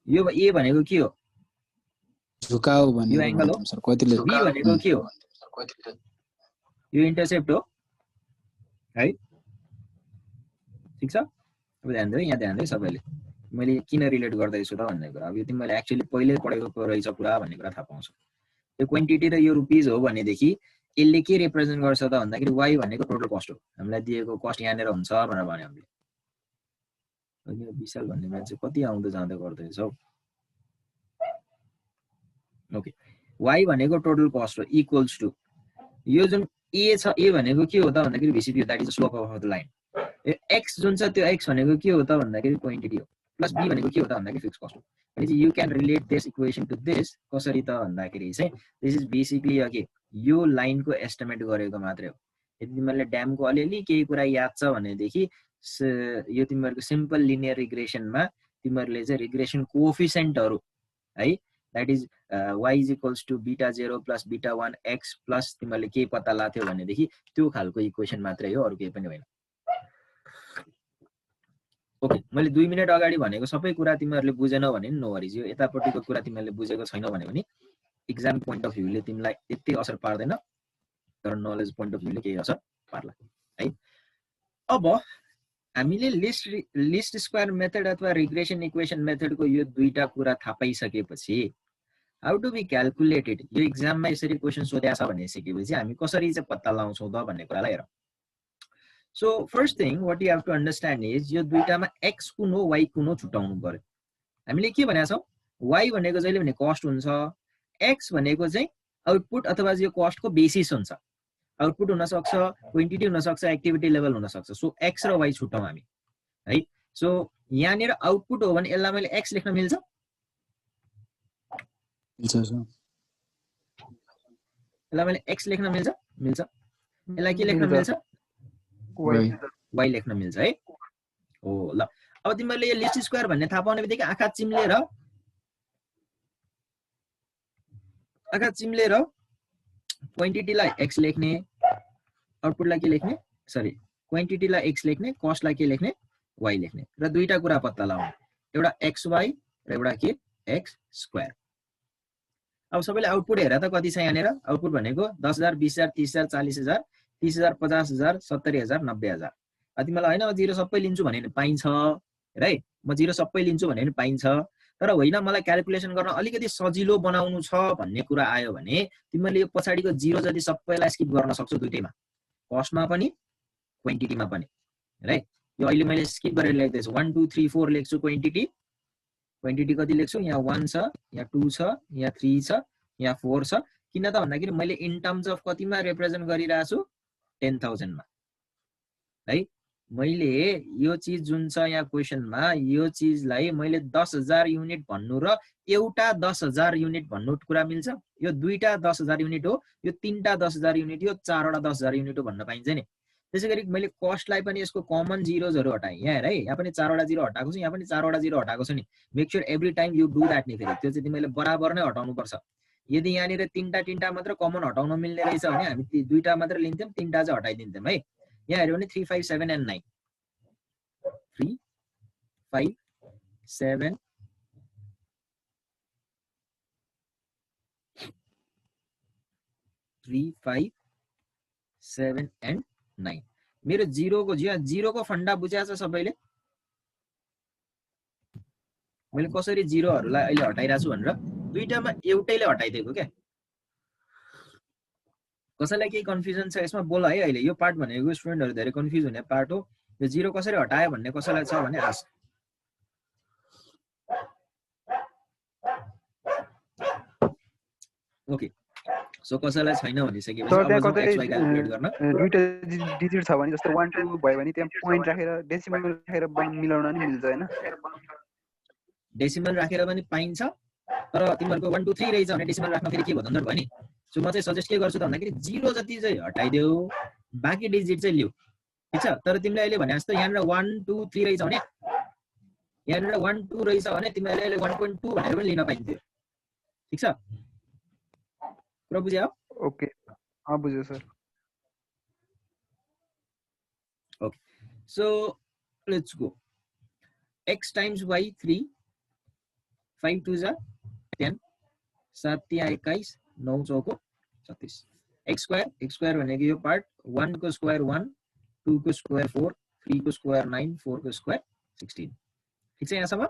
यो a भनेको के हो झुकाउ भन्ने यो एंगल हो सर कतिले b भनेको के हो यो इन्टरसेप्ट हो है ठीक छ अब ध्यान दिनु यहाँ ध्यान दिनु सबैले मैले किन रिलेट गर्दैछु त भन्ने कुरा अब यो तिमीले एक्चुअली पहिले पढेको रहेछ पुरा भन्ने कुरा थाहा पाउँछौ यो क्वान्टिटी र यो रुपीज हो भनेदेखि यसले के रिप्रेजेन्ट गर्छ त भन्दाखेरि y भनेको टोटल कस्ट हो हामीलाई दिएको कस्ट यहाँनेर हुन्छ भनेर भन्यो हामीले अनि विशाल भन्ने मान्छे कति आउँदै जाँदै गर्दैछौ ओके y भनेको टोटल कस्ट हो इक्वल्स टु यो जुन a छ a भनेको के हो त भन्दाखेरि VCP that is slope of the line यो x जुन छ त्यो x भनेको के हो त भन्दाखेरि क्वान्टिटी हो प्लस b भनेको के हो त भन्दाखेरि फिक्स कस्ट हो अनि you can relate this equation to this कसरी त भन्दाखेरि चाहिँ दिस इज बेसिकली अगे यो लाइनको एस्टिमेट गरेको मात्रै हो यदि तिमीहरूले ड्यामको अलिअलि केही कुरा याद छ भनेदेखि यो तिमीहरूको सिम्पल लिनियर रिग्रेसनमा तिमीहरूले चाहिँ रिग्रेसन कोएफिसिएन्टहरु है that is y = β0 + β1 x plus तिमीहरूले के पत्ता लाग्थ्यो भनेदेखि त्यो खालको इक्वेसन मात्रै हो अरु केही पनि होइन ओके मैले 2 मिनेट अगाडि भनेको सबै कुरा तिमीहरूले बुझेनौ भने नो वरिज यो यतापट्टिको कुरा तिमीहरूले बुझेको छैनौ भने पनि एक्जाम पोइन्ट अफ भ्यूले तिमीलाई त्यति असर पार्दैन तर नलेज पोइन्ट अफ भ्यूले केही असर पार्ला है अब हामीले लिस्ट स्क्वायर मेथड अथवा रिग्रेसन इक्वेसन मेथडको यो दुईटा कुरा थाहा पाइसकेपछि how do we calculate it यो एक्जाममा यसरी क्वेशन सोधेको छ भने सिकेपछि हामी कसरी चाहिँ पत्ता लगाउँछौं त भन्ने कुरालाई हेरौं so first thing what you have to understand is यो दुईटामा x कुन हो y कुन हो छुटाउनु पर्यो हामीले के भनेका छौं y भनेको जहिले पनि कस्ट हुन्छ x भनेको चाहिँ आउटपुट अथवा यो कस्टको बेसिस हुन्छ आउटपुट हुन सक्छ क्वान्टिटी हुन सक्छ एक्टिभिटी लेभल हुन सक्छ सो x र y छुटाउँ हामी है सो यहाँनेर आउटपुट हो भने यसलाई मैले x लेख्न मिल्छ मिल्छ सर यसलाई मैले x लेख्न मिल्छ यसलाई के लेख्न मिल्छ y लेख्न मिल्छ है हो ल अब तिमीहरूले यो लिस्ट स्क्वायर भन्ने थाहा पाउने बित्तिकै आँखा चिम्लेर क्वान्टिटीलाई x लेख्ने आउटपुटलाई के लेख्ने सरी क्वान्टिटीलाई x लेख्ने कस्टलाई के लेख्ने y लेख्ने र दुईटा कुरा पत्ता लगाउने एउटा xy र एउटा के x स्क्वायर अब सबैले आउटपुट हेर त कति छ यहाँनेर आउटपुट भनेको 10000 20000 30000 40000 30000 50000 70000 90000 तिमीलाई हैन म जिरो सबै लिन्छु भने पाइन्छ है म जिरो सबै लिन्छु भने पाइन्छ तर होइन मलाई क्याल्कुलेसन गर्न अलिकति सजिलो बनाउनु छ भन्ने कुरा आयो भने तिमीले यो पछाडीको जिरो जति सबैलाई स्किप गर्न सक्छौ दुईटैमा कस्टमा पनि क्वान्टिटीमा पनि है यो अहिले मैले स्किप गरेर लेख्दैछु 1 2 3 4 लेख्छु क्वान्टिटी कति लेख्छु यहाँ 1 छ यहाँ 2 छ यहाँ 3 छ यहाँ 4 छ किन त भन्दाखेरि मैले इन टर्म्स अफ कतिमा रिप्रेजेन्ट गरिरहेछु 10000 मा है मैले यो चीज जुन छ यहाँ क्वेशनमा यो चीजलाई मैले 10,000 युनिट भन्नु र एउटा 10,000 युनिट भन्नु कुरा मिल्छ? यो दुईटा 10,000 युनिट हो, यो तीनटा 10,000 युनिट हो, चारवटा 10,000 युनिट हो भन्न पाइन्छ नि। त्यसैगरी मैले कस्टलाई पनि यसको कमन जिरोजहरु हटाएँ। यहाँ हेर है, यहाँ पनि चारवटा जिरो हटाएको छु, यहाँ पनि चारवटा जिरो हटाएको छु नि। Make sure every time you do that नि। फेरि त्यो चाहिँ तिमीले बराबर नै हटाउनु पर्छ। यदि यहाँनिर तीनटा मात्र कमन हटाउन मिल्ने रहेछ भने हामी दुईटा मात्र लिन्थ्यौं, तीनटा चाहिँ हटाइदिन्थ्यौं है। यहाँ हेर्यो भने 3 5 7 and 9 3 5 7 3 5 7 and 9 मेरो जिरोको फन्डा बुझ्या छ सबैले? मैले कसरी जिरोहरुलाई अहिले हटाइराछु भनेर दुईटामा एउटैले हटाइदिएको के। कसैलाई केही कन्फ्युजन छ यसमा बोल है। अहिले यो पार्ट भनेको स्टुडेन्टहरु धेरै कन्फ्युज हुने पार्ट हो। यो जिरो कसरी हटायो भन्ने कसैलाई छ भने आस्क। ओके, सो कसैलाई छैन भनिसकेपछि सर त्यहाँ अब कतै x y क्याल्कुलेट गर्न दुईटा डिजिट छ भने जस्तो 1 2 भयो भने त्यहाँ पोइन्ट राखेर डेसिमल राखेर मिलाउन नि मिल्छ हैन? डेसिमल राखेर पनि पाइन्छ, तर तिमीहरुको 1 2 3 रहेछ भने डेसिमल राख्न फेरि के भदन्तर भयो नि। सो म चाहिँ सजेस्ट के गर्छु त भन्दाखेरि जिरो जति चाहिँ हटाइदेऊ, बाकी डिजिट चाहिँ लिऊ, ठीक छ? तर तिमीले अहिले भने जस्तो यहाँनिर 1 2 3 रहेछ भने यहाँनिर 1 2 रहेछ भने तिमीले अहिले 1.2 भनेर पनि लिन पाइन्थ्यो, ठीक छ? कुरा बुझ्यौ? ओके, अ बुझ्यो sir. Okay, so let's go. X times y 3 5 2 जा 10 7 3 21 9 चौको 36 x square भनेको यो पार्ट 1 को स्क्वायर 1 2 को स्क्वायर 4 3 को स्क्वायर 9 4 को स्क्वायर 16 ठीक छ यहाँसम्म?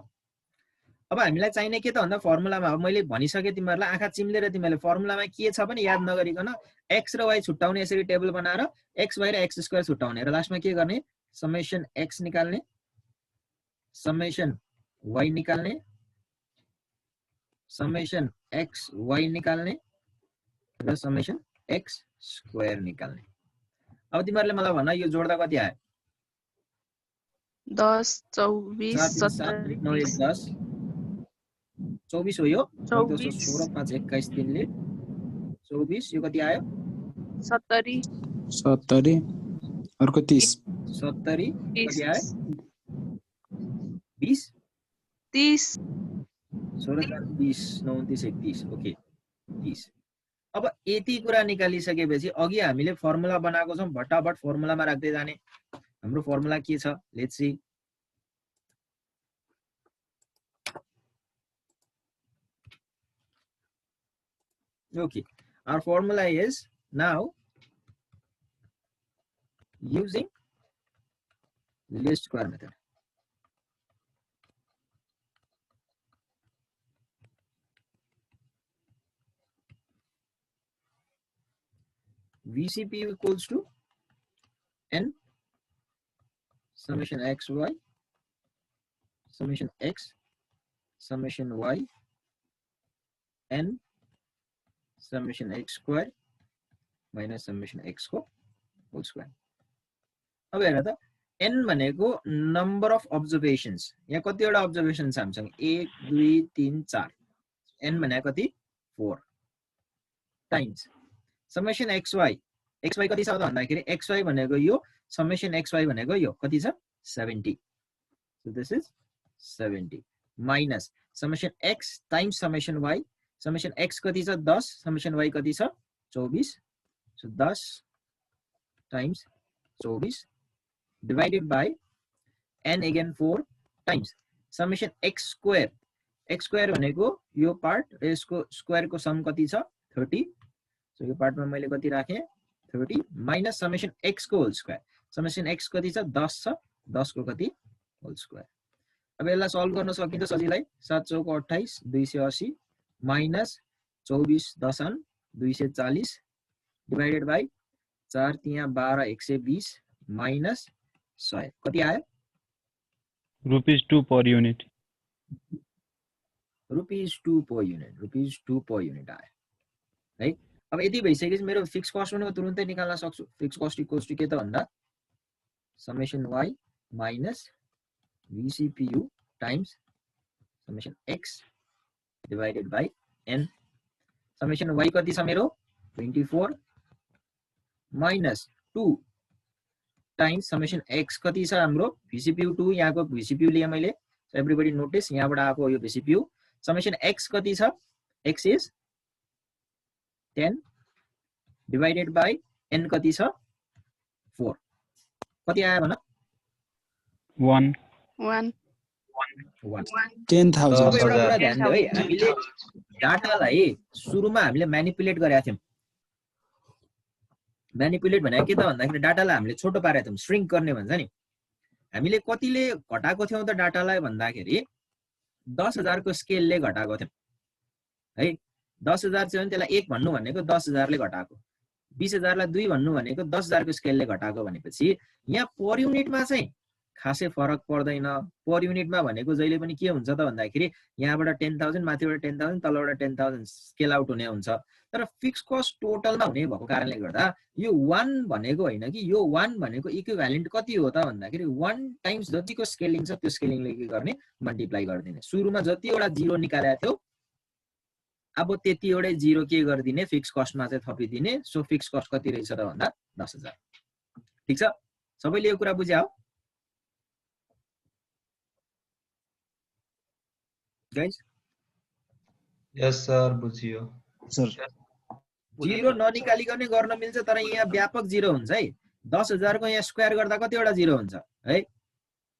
अब हामीलाई चाहिने के त भन्दा फर्मुलामा अब मैले भनिसके तिमीहरुलाई आँखा चिम्लेर तिमीले फर्मुलामा के छ पनि याद नगरिकन x र y छुट्टाउने यसरी टेबल बनाएर x y र x स्क्वायर छुट्टाउने र लास्टमा के गर्ने समेसन x निकाल्ने समेसन y निकाल्ने समेसन x y निकाल्ने र समेसन x स्क्वायर निकाल्ने। अब तिमीहरुले मलाई भन यो जोड्दा कति आयो? 10 24 17 9 1 10 24 हो यो 24 16 5 21 3 ले 24 यो कति आयो 70 अर्को 30 70 कति आयो 20 30 16 20 29 31 ओके 30। अब यति कुरा निकालिसकेपछि अघि हामीले फर्मुला बनाएको छौं, भटाभट फर्मुलामा राख्दै जाने। हाम्रो फर्मुला के छ let's see. Okay, our formula is now using least square method. VCP equals to n summation x y summation x summation y n summation x square minus summation x को whole square। अब हेर त n भनेको number of अब्जर्भेशन्स, यहाँ कतिवटा observation छ हामीसँग 1 2 3 4 n भनेको कति 4 टाइम्स समेसन xy xy कति छ त भन्दाखेरि xy भनेको यो समेसन xy भनेको यो कति छ 70 so this is 70 minus summation x times summation y summation x कति छ 10 समेसन y कति छ 24 so 10 times 24 divided by n again 4 times summation x square भनेको यो पार्ट र यसको स्क्वायर को सम कति छ 30 so यो पार्टमा मैले कति राखे 30 माइनस समेसन x को होल स्क्वायर समेसन x कति छ 10 छ 10 को कति होल स्क्वायर। अब यसलाई सल्भ गर्न सकिन्छ सजिलै 7 चौको 28 280 माइनस 24 दशन 240 डिवाइडेड बाई 4 तिया 12 120 माइनस 100 कति आयो ₹2 per unit ₹2 per unit आयो है। अब यदि भइसकेपछि मेरो फिक्स कस्ट पनि तुरुन्तै निकाल्न सक्छु। फिक्स कस्ट इक्वल्स टु के त भन्दा summation y minus VCPU times summation x divided by n. Summation y कति छ मेरो 24 minus 2 times summation x कति छ हाम्रो VCPU 2 यहाँको VCPU लिए मैले एभ्रीबडी नोटिस यहाँबाट आएको यो VCPU summation x कति छ x is 10 divided by n कति छ 4 कति आयो भन 1 1 10,000 अब एउटा कुरा ध्यान दियो है हामीले डाटालाई सुरुमा हामीले म्यानिपुलेट गरेका थियौं म्यानिपुलेट भनेको के त भन्दाखेरि डाटालाई हामीले छोटो पारेका थियौं श्रिङ्क गर्ने भन्छ नि हामीले कतिले घटाएको थियौं त डाटालाई भन्दाखेरि 10,000 को स्केलले घटाएको थियौं है 10,000 चाहिँ त्यसलाई 1 भन्नु भनेको 10,000 ले घटाएको 20,000 लाई 2 भन्नु भनेको 10,000 को स्केलले घटाएको भनेपछि यहाँ पर युनिटमा चाहिँ खासै फरक पर्दैन पर युनिटमा भनेको जहिले पनि के हुन्छ त भन्दाखेरि यहाँबाट 10,000 माथिबाट 10,000 तलबाट 10,000 स्केल आउट हुने हुन्छ तर फिक्स कस्ट टोटलमा हुने भएको कारणले गर्दा यो 1 भनेको हैन कि यो 1 भनेको इक्विभ्यालेन्ट कति हो त भन्दाखेरि 1 टाइम्स जतिको स्केलिङ छ त्यो स्केलिङले के गर्ने मल्टिप्लाई गर्दिने सुरुमा जतिवटा जिरो निकालेको थियो अब त्यतिवटै जिरो के गर्दिने फिक्स कस्टमा चाहिँ थपिदिने सो फिक्स कस्ट कति रहेछ त भन्दा 10,000 ठीक छ सबैले यो कुरा बुझ्या हो guys yes sir बुझियो सर जिरो ननिकालिकन गर्न मिल्छ तर यहाँ व्यापक जिरो हुन्छ है 10,000 को यहाँ स्क्वायर गर्दा कतिवटा जिरो हुन्छ है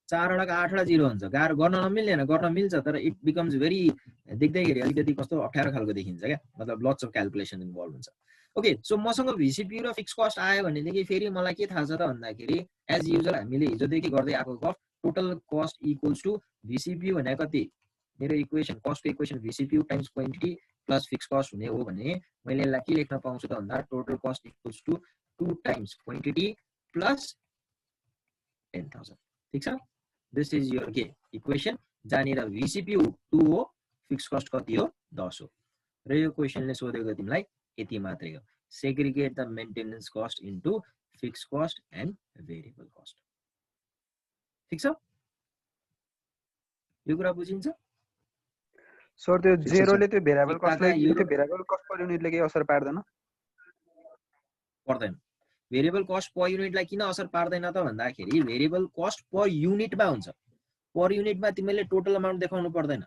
4 वटा 8 वटा जिरो हुन्छ गाह्रो गर्न नमिल्दैन गर्न मिल्छ तर इट बिकम्स भेरी देख्दाखेरि अलिकति कस्तो अप्ठ्यारो खालको देखिन्छ क्या मतलब लट्स अफ क्याल्कुलेसन इन्भल्भ हुन्छ ओके सो मसँग VCPU र फिक्स कस्ट आयो भनेदेखि फेरि मलाई के थाहा छ त भन्दाखेरि एज युजुअल हामीले हिजोदेखि गर्दै आएको cost total cost equals to VCPU भनेको कति मेरो इक्वेसन कस्टको equation VCPU times quantity plus fix cost हुने हो भने मैले यसलाई के लेख्न पाउँछु त भन्दा total cost equals to 2 times quantity plus 10,000 ठीक छ दिस इज योर के इक्वेसन जहाँनिर VCPU 2 हो फिक्स कस्ट कति हो 10 हो र यो क्वेसनले सोधेको तिमीलाई यति मात्रै हो segregate the maintenance cost into fix cost and variable cost ठीक छ यो कुरा बुझिन्छ सर त्यो जेरोले त्यो भेरिएबल कस्टलाई त्यो भेरिएबल कस्ट पर युनिटले के असर पार्दैन पर्दैन भेरिएबल कस्ट पर युनिटलाई किन असर पार्दैन त भन्दाखेरि भेरिएबल कस्ट पर युनिटमा हुन्छ पर युनिटमा तिमीले टोटल अमाउन्ट देखाउनु पर्दैन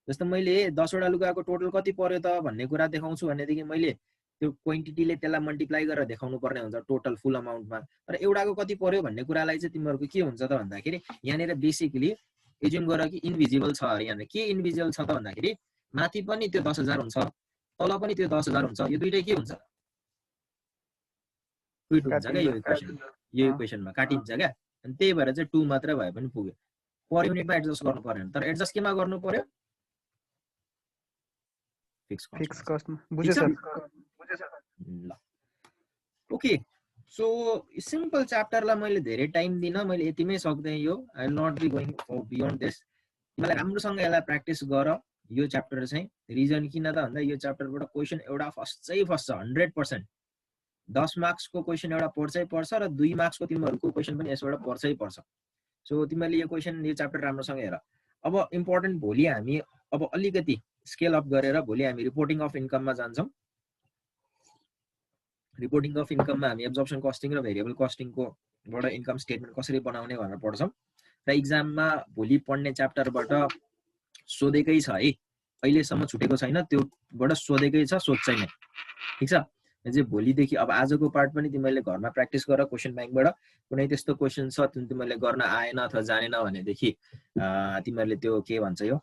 जस्तो मैले 10 वटा लुगाको टोटल कति पर्यो त भन्ने कुरा देखाउँछु भनेदेखि मैले त्यो क्वान्टिटीले त्यसलाई मल्टिप्लाई गरेर देखाउनु पर्ने हुन्छ टोटल फुल अमाउन्टमा तर एउटाको कति पर्यो भन्ने कुरालाई चाहिँ तिमीहरुको के हुन्छ त भन्दाखेरि यहाँनिर बेसिकली एज्युम गर कि इन्भिजिबल छ अरे यहाँ के इन्भिजिबल छ त भन्दाखेरि माथि पनि त्यो 10,000 हुन्छ तल पनि त्यो 10,000 हुन्छ यो दुईटै के हुन्छ ट्विट हुन्छ के यो इक्वेसनमा काटिन्छ के अनि त्यही भएर चाहिँ 2 मात्र भए पनि पुग्यो पर युनिटमा एडजस्ट गर्नु पर्दैन तर एडजस्ट केमा गर्नु पर्यो फिक्स कस्टमा बुझ्यो सर ल ओके सो सिम्पल च्याप्टरलाई मैले धेरै टाइम दिन मैले यतिमै सक्दै यो I will not be going beyond this तिमीलाई राम्रोसँग यसलाई प्र्याक्टिस गर यो च्याप्टर चाहिँ रिजन किन त भन्दा यो च्याप्टरबाट क्वेशन एउटा फस्छ 100% 10 मार्क्सको क्वेशन एउटा पर्छ र 2 मार्क्सको तिमीहरुको क्वेशन पनि यसबाट पर्छ सो तिमीले यो क्वेशन यो च्याप्टर राम्रोसँग हेर अब इम्पोर्टेन्ट भोलि हामी अब अलिकति स्केल अप गरेर भोलि हामी रिपोर्टिङ अफ इन्कममा जान्छौं रिपोर्टिङ अफ इन्कममा हामी एब्जर्प्सन कस्टिङ र भेरिएबल कस्टिङको बाट इन्कम स्टेटमेन्ट कसरी बनाउने भनेर पढ्छौं र एक्जाममा भोलि पढ्ने च्याप्टरबाट सोधेकै छ है अहिलेसम्म छुटेको छैन त्योबाट सोधेकै छ सोध्छै नै ठीक छ चाहिँ भोलिदेखि अब आजको पार्ट पनि तिमीले घरमा प्र्याक्टिस गर क्वेशन बैंकबाट कुनै त्यस्तो क्वेशन छ तिमीले गर्न आएन अथवा जानेन भनेदेखि तिमीले त्यो के भन्छ यो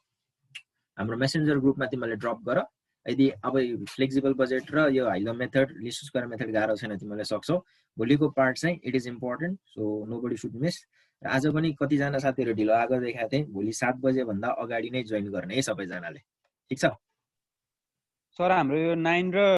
हाम्रो मेसेन्जर ग्रुपमा तिमीले ड्रप गर यदि अब फ्लेक्सिबल बजेट र यो high-low method list square method गाह्रो छैन तिमीले सक्छौ भोलिको पार्ट चाहिँ it is important so nobody should miss र आज पनि कति जना साथीहरु ढिलो आएको देखाएको थिए भोलि 7 बजे भन्दा अगाडि नै जोइन गर्ने है सबैजनाले ठीक छ सर हाम्रो यो 9 र